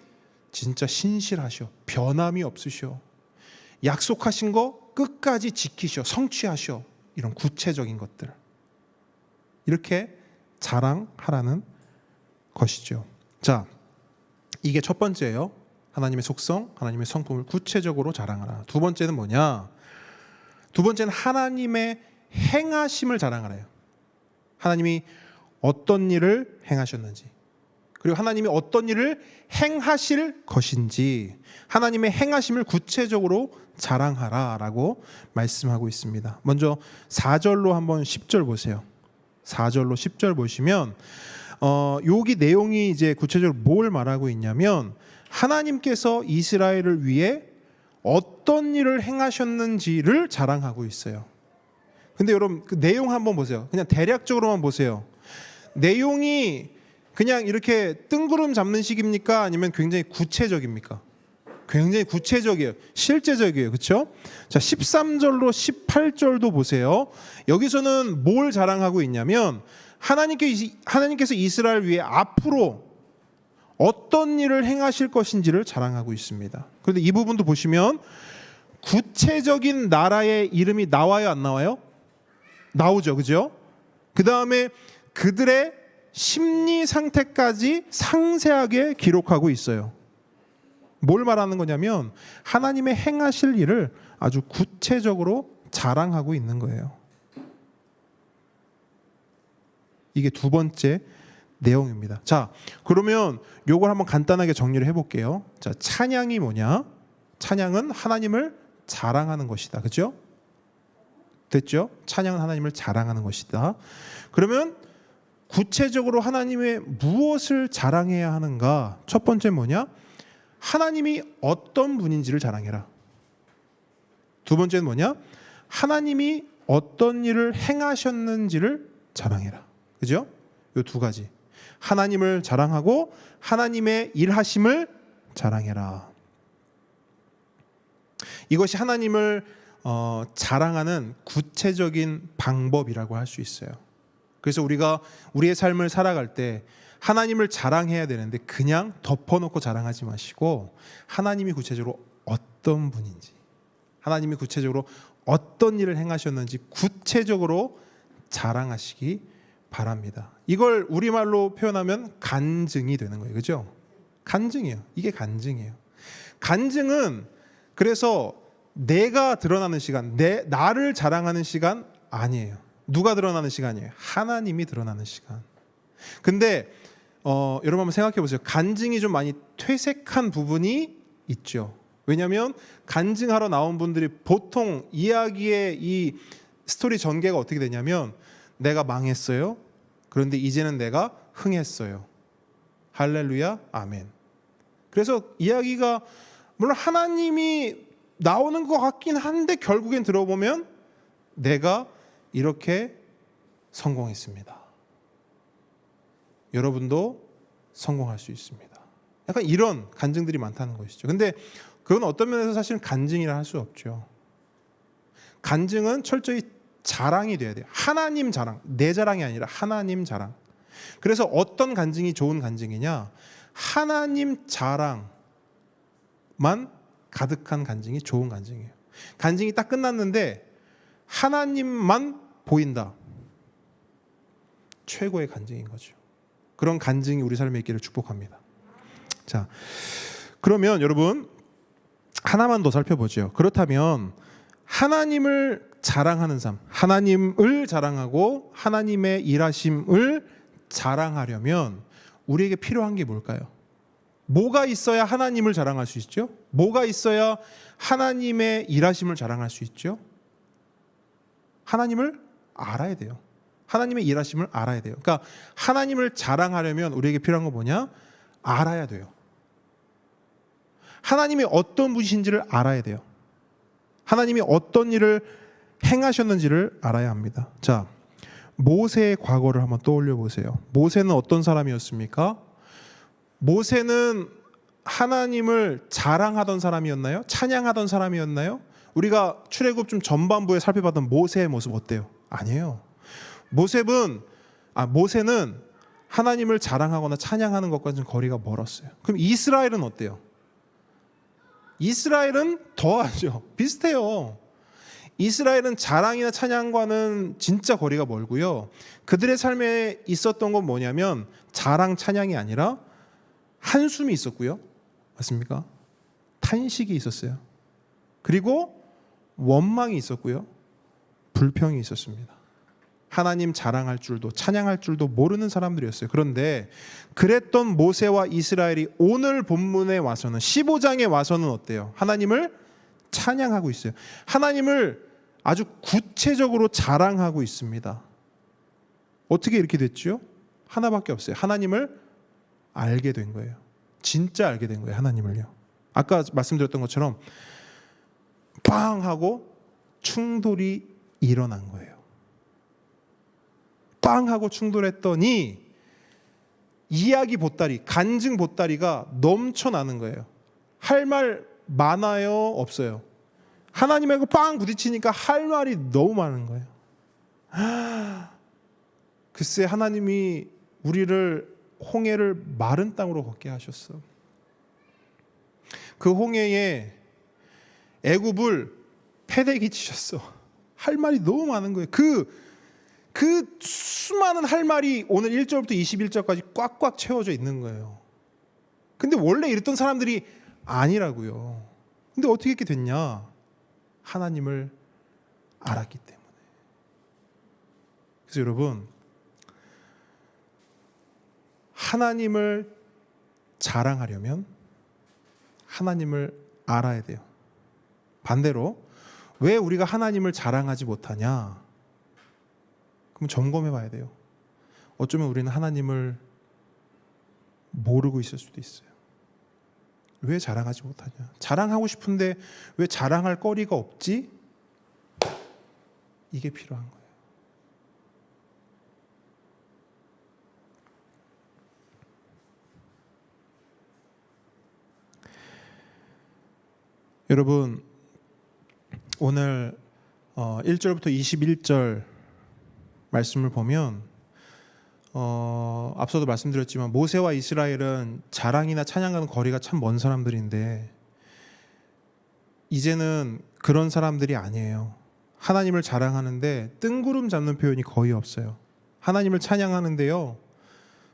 진짜 신실하셔. 변함이 없으셔. 약속하신 거 끝까지 지키셔. 성취하셔. 이런 구체적인 것들. 이렇게 자랑하라는 것이죠. 자, 이게 첫 번째예요. 하나님의 속성, 하나님의 성품을 구체적으로 자랑하라. 두 번째는 뭐냐? 두 번째는 하나님의 행하심을 자랑하래요. 하나님이 어떤 일을 행하셨는지, 그리고 하나님이 어떤 일을 행하실 것인지 하나님의 행하심을 구체적으로 자랑하라라고 말씀하고 있습니다. 먼저 4절로 한번 10절 보세요. 4절로 10절 보시면 여기 내용이 이제 구체적으로 뭘 말하고 있냐면 하나님께서 이스라엘을 위해 어떤 일을 행하셨는지를 자랑하고 있어요. 근데 여러분 그 내용 한번 보세요. 그냥 대략적으로만 보세요. 내용이 그냥 이렇게 뜬구름 잡는 식입니까? 아니면 굉장히 구체적입니까? 굉장히 구체적이에요. 실제적이에요. 그렇죠? 자, 13절로 18절도 보세요. 여기서는 뭘 자랑하고 있냐면 하나님께서 이스라엘 위해 앞으로 어떤 일을 행하실 것인지를 자랑하고 있습니다. 그런데 이 부분도 보시면 구체적인 나라의 이름이 나와요, 안 나와요? 나오죠. 그죠? 그 다음에 그들의 심리 상태까지 상세하게 기록하고 있어요. 뭘 말하는 거냐면 하나님의 행하실 일을 아주 구체적으로 자랑하고 있는 거예요. 이게 두 번째 내용입니다. 자, 그러면 요걸 한번 간단하게 정리를 해볼게요. 자, 찬양이 뭐냐? 찬양은 하나님을 자랑하는 것이다. 그죠? 됐죠? 찬양은 하나님을 자랑하는 것이다. 그러면 구체적으로 하나님의 무엇을 자랑해야 하는가? 첫 번째 뭐냐? 하나님이 어떤 분인지를 자랑해라. 두 번째는 뭐냐? 하나님이 어떤 일을 행하셨는지를 자랑해라. 그죠? 이 두 가지. 하나님을 자랑하고 하나님의 일하심을 자랑해라. 이것이 하나님을 자랑하는 구체적인 방법이라고 할 수 있어요. 그래서 우리가 우리의 삶을 살아갈 때 하나님을 자랑해야 되는데 그냥 덮어놓고 자랑하지 마시고 하나님이 구체적으로 어떤 분인지, 하나님이 구체적으로 어떤 일을 행하셨는지 구체적으로 자랑하시기 바랍니다. 이걸 우리말로 표현하면 간증이 되는 거예요. 그죠? 간증이에요. 이게 간증이에요. 간증은 그래서 내가 드러나는 시간, 나를 자랑하는 시간 아니에요. 누가 드러나는 시간이에요? 하나님이 드러나는 시간. 근데 여러분 한번 생각해 보세요. 간증이 좀 많이 퇴색한 부분이 있죠. 왜냐하면 간증하러 나온 분들이 보통 이야기의 이 스토리 전개가 어떻게 되냐면 내가 망했어요. 그런데 이제는 내가 흥했어요. 할렐루야, 아멘. 그래서 이야기가 물론 하나님이 나오는 것 같긴 한데 결국엔 들어보면 내가 이렇게 성공했습니다. 여러분도 성공할 수 있습니다. 약간 이런 간증들이 많다는 것이죠. 근데 그건 어떤 면에서 사실은 간증이라 할 수 없죠. 간증은 철저히 자랑이 돼야 돼요. 하나님 자랑, 내 자랑이 아니라 하나님 자랑. 그래서 어떤 간증이 좋은 간증이냐? 하나님 자랑만 가득한 간증이 좋은 간증이에요. 간증이 딱 끝났는데 하나님만 보인다. 최고의 간증인 거죠. 그런 간증이 우리 삶에 있기를 축복합니다. 자, 그러면 여러분 하나만 더 살펴보죠. 그렇다면 하나님을 자랑하는 삶, 하나님을 자랑하고 하나님의 일하심을 자랑하려면 우리에게 필요한 게 뭘까요? 뭐가 있어야 하나님을 자랑할 수 있죠? 뭐가 있어야 하나님의 일하심을 자랑할 수 있죠? 하나님을 알아야 돼요. 하나님의 일하심을 알아야 돼요. 그러니까 하나님을 자랑하려면 우리에게 필요한 거 뭐냐? 알아야 돼요. 하나님이 어떤 분이신지를 알아야 돼요. 하나님이 어떤 일을 행하셨는지를 알아야 합니다. 자, 모세의 과거를 한번 떠올려 보세요. 모세는 어떤 사람이었습니까? 모세는 하나님을 자랑하던 사람이었나요? 찬양하던 사람이었나요? 우리가 출애굽 좀 전반부에 살펴봤던 모세의 모습 어때요? 아니에요. 모세는 하나님을 자랑하거나 찬양하는 것과는 좀 거리가 멀었어요. 그럼 이스라엘은 어때요? 이스라엘은 더하죠. 비슷해요. 이스라엘은 자랑이나 찬양과는 진짜 거리가 멀고요. 그들의 삶에 있었던 건 뭐냐면 자랑, 찬양이 아니라 한숨이 있었고요. 맞습니까? 탄식이 있었어요. 그리고 원망이 있었고요. 불평이 있었습니다. 하나님 자랑할 줄도 찬양할 줄도 모르는 사람들이었어요. 그런데 그랬던 모세와 이스라엘이 오늘 본문에 와서는 15장에 와서는 어때요? 하나님을 찬양하고 있어요. 하나님을 아주 구체적으로 자랑하고 있습니다. 어떻게 이렇게 됐죠? 하나밖에 없어요. 하나님을 알게 된 거예요. 진짜 알게 된 거예요. 하나님을요. 아까 말씀드렸던 것처럼 빵 하고 충돌이 일어난 거예요. 빵 하고 충돌했더니 이야기 보따리, 간증 보따리가 넘쳐나는 거예요. 할 말 많아요? 없어요? 하나님하고 빵 부딪히니까 할 말이 너무 많은 거예요. 글쎄 하나님이 우리를 홍해를 마른 땅으로 걷게 하셨어. 그 홍해에 애굽을 패대기 치셨어. 할 말이 너무 많은 거예요. 그 수많은 할 말이 오늘 1절부터 21절까지 꽉꽉 채워져 있는 거예요. 근데 원래 이랬던 사람들이 아니라고요. 근데 어떻게 이렇게 됐냐? 하나님을 알았기 때문에. 그래서 여러분, 하나님을 자랑하려면 하나님을 알아야 돼요. 반대로 왜 우리가 하나님을 자랑하지 못하냐? 그럼 점검해 봐야 돼요. 어쩌면 우리는 하나님을 모르고 있을 수도 있어요. 왜 자랑하지 못하냐? 자랑하고 싶은데 왜 자랑할 거리가 없지? 이게 필요한 거예요. 여러분, 오늘 1절부터 21절 말씀을 보면 앞서도 말씀드렸지만 모세와 이스라엘은 자랑이나 찬양하는 거리가 참 먼 사람들인데 이제는 그런 사람들이 아니에요. 하나님을 자랑하는데 뜬구름 잡는 표현이 거의 없어요. 하나님을 찬양하는데요,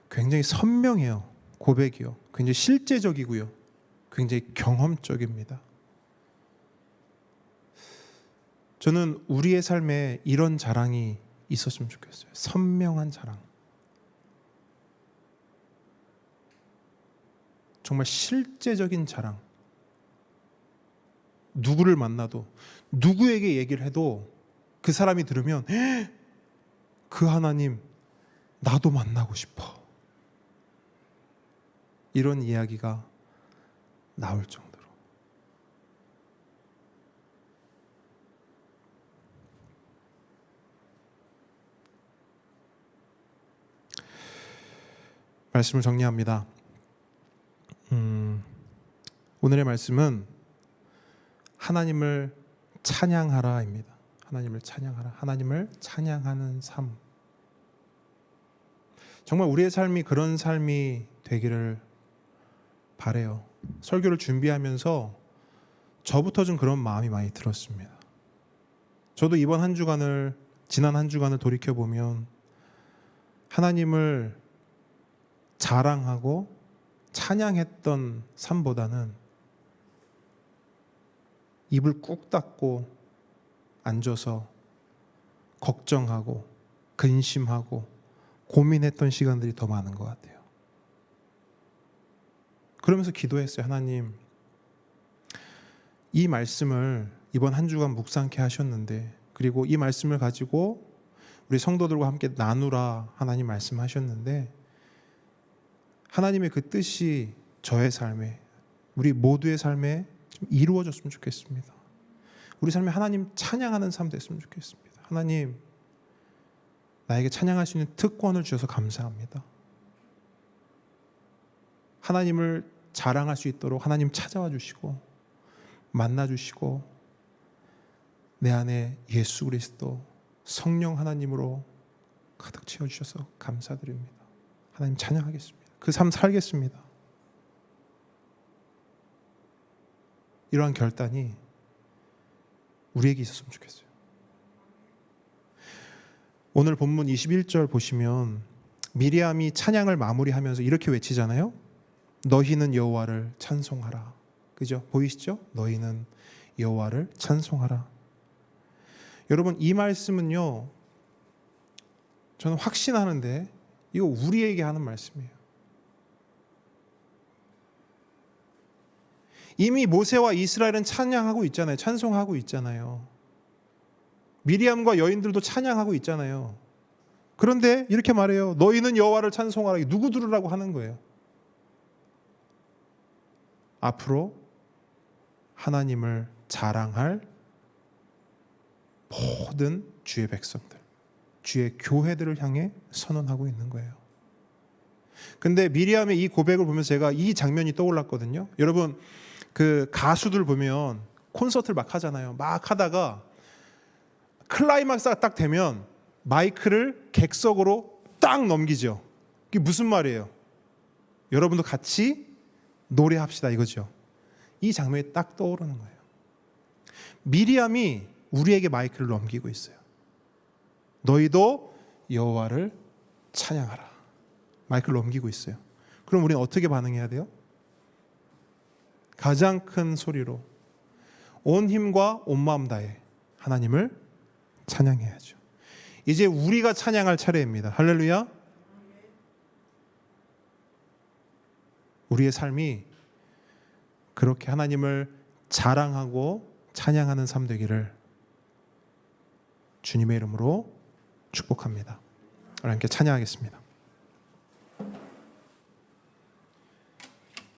굉장히 선명해요. 고백이요. 굉장히 실제적이고요. 굉장히 경험적입니다. 저는 우리의 삶에 이런 자랑이 있었으면 좋겠어요. 선명한 자랑. 정말 실제적인 자랑. 누구를 만나도, 누구에게 얘기를 해도 그 사람이 들으면 그 하나님 나도 만나고 싶어. 이런 이야기가 나올 정도로. 말씀을 정리합니다. 오늘의 말씀은 하나님을 찬양하라입니다. 하나님을 찬양하라. 하나님을 찬양하는 삶. 정말 우리의 삶이 그런 삶이 되기를 바래요. 설교를 준비하면서 저부터 좀 그런 마음이 많이 들었습니다. 저도 이번 한 주간을, 지난 한 주간을 돌이켜보면 하나님을 자랑하고 찬양했던 삶보다는 입을 꾹 닫고 앉아서 걱정하고 근심하고 고민했던 시간들이 더 많은 것 같아요. 그러면서 기도했어요. 하나님, 이 말씀을 이번 한 주간 묵상케 하셨는데, 그리고 이 말씀을 가지고 우리 성도들과 함께 나누라 하나님 말씀하셨는데, 하나님의 그 뜻이 저의 삶에, 우리 모두의 삶에 좀 이루어졌으면 좋겠습니다. 우리 삶에 하나님 찬양하는 삶 됐으면 좋겠습니다. 하나님, 나에게 찬양할 수 있는 특권을 주셔서 감사합니다. 하나님을 자랑할 수 있도록 하나님 찾아와 주시고 만나 주시고 내 안에 예수 그리스도 성령 하나님으로 가득 채워 주셔서 감사드립니다. 하나님 찬양하겠습니다. 그 삶 살겠습니다. 이러한 결단이 우리에게 있었으면 좋겠어요. 오늘 본문 21절 보시면 미리암이 찬양을 마무리하면서 이렇게 외치잖아요. 너희는 여호와를 찬송하라. 그죠? 보이시죠? 너희는 여호와를 찬송하라. 여러분, 이 말씀은요, 저는 확신하는데 이거 우리에게 하는 말씀이에요. 이미 모세와 이스라엘은 찬양하고 있잖아요. 찬송하고 있잖아요. 미리암과 여인들도 찬양하고 있잖아요. 그런데 이렇게 말해요. 너희는 여호와를 찬송하라. 누구 들으라고 하는 거예요? 앞으로 하나님을 자랑할 모든 주의 백성들, 주의 교회들을 향해 선언하고 있는 거예요. 근데 미리암의 이 고백을 보면서 제가 이 장면이 떠올랐거든요. 여러분, 그 가수들 보면 콘서트를 막 하잖아요. 막 하다가 클라이막스가 딱 되면 마이크를 객석으로 딱 넘기죠. 그게 무슨 말이에요? 여러분도 같이 노래합시다 이거죠. 이 장면이 딱 떠오르는 거예요. 미리암이 우리에게 마이크를 넘기고 있어요. 너희도 여호와를 찬양하라. 마이크를 넘기고 있어요. 그럼 우리는 어떻게 반응해야 돼요? 가장 큰 소리로 온 힘과 온 마음 다해 하나님을 찬양해야죠. 이제 우리가 찬양할 차례입니다. 할렐루야. 우리의 삶이 그렇게 하나님을 자랑하고 찬양하는 삶 되기를 주님의 이름으로 축복합니다. 우리 함께 찬양하겠습니다.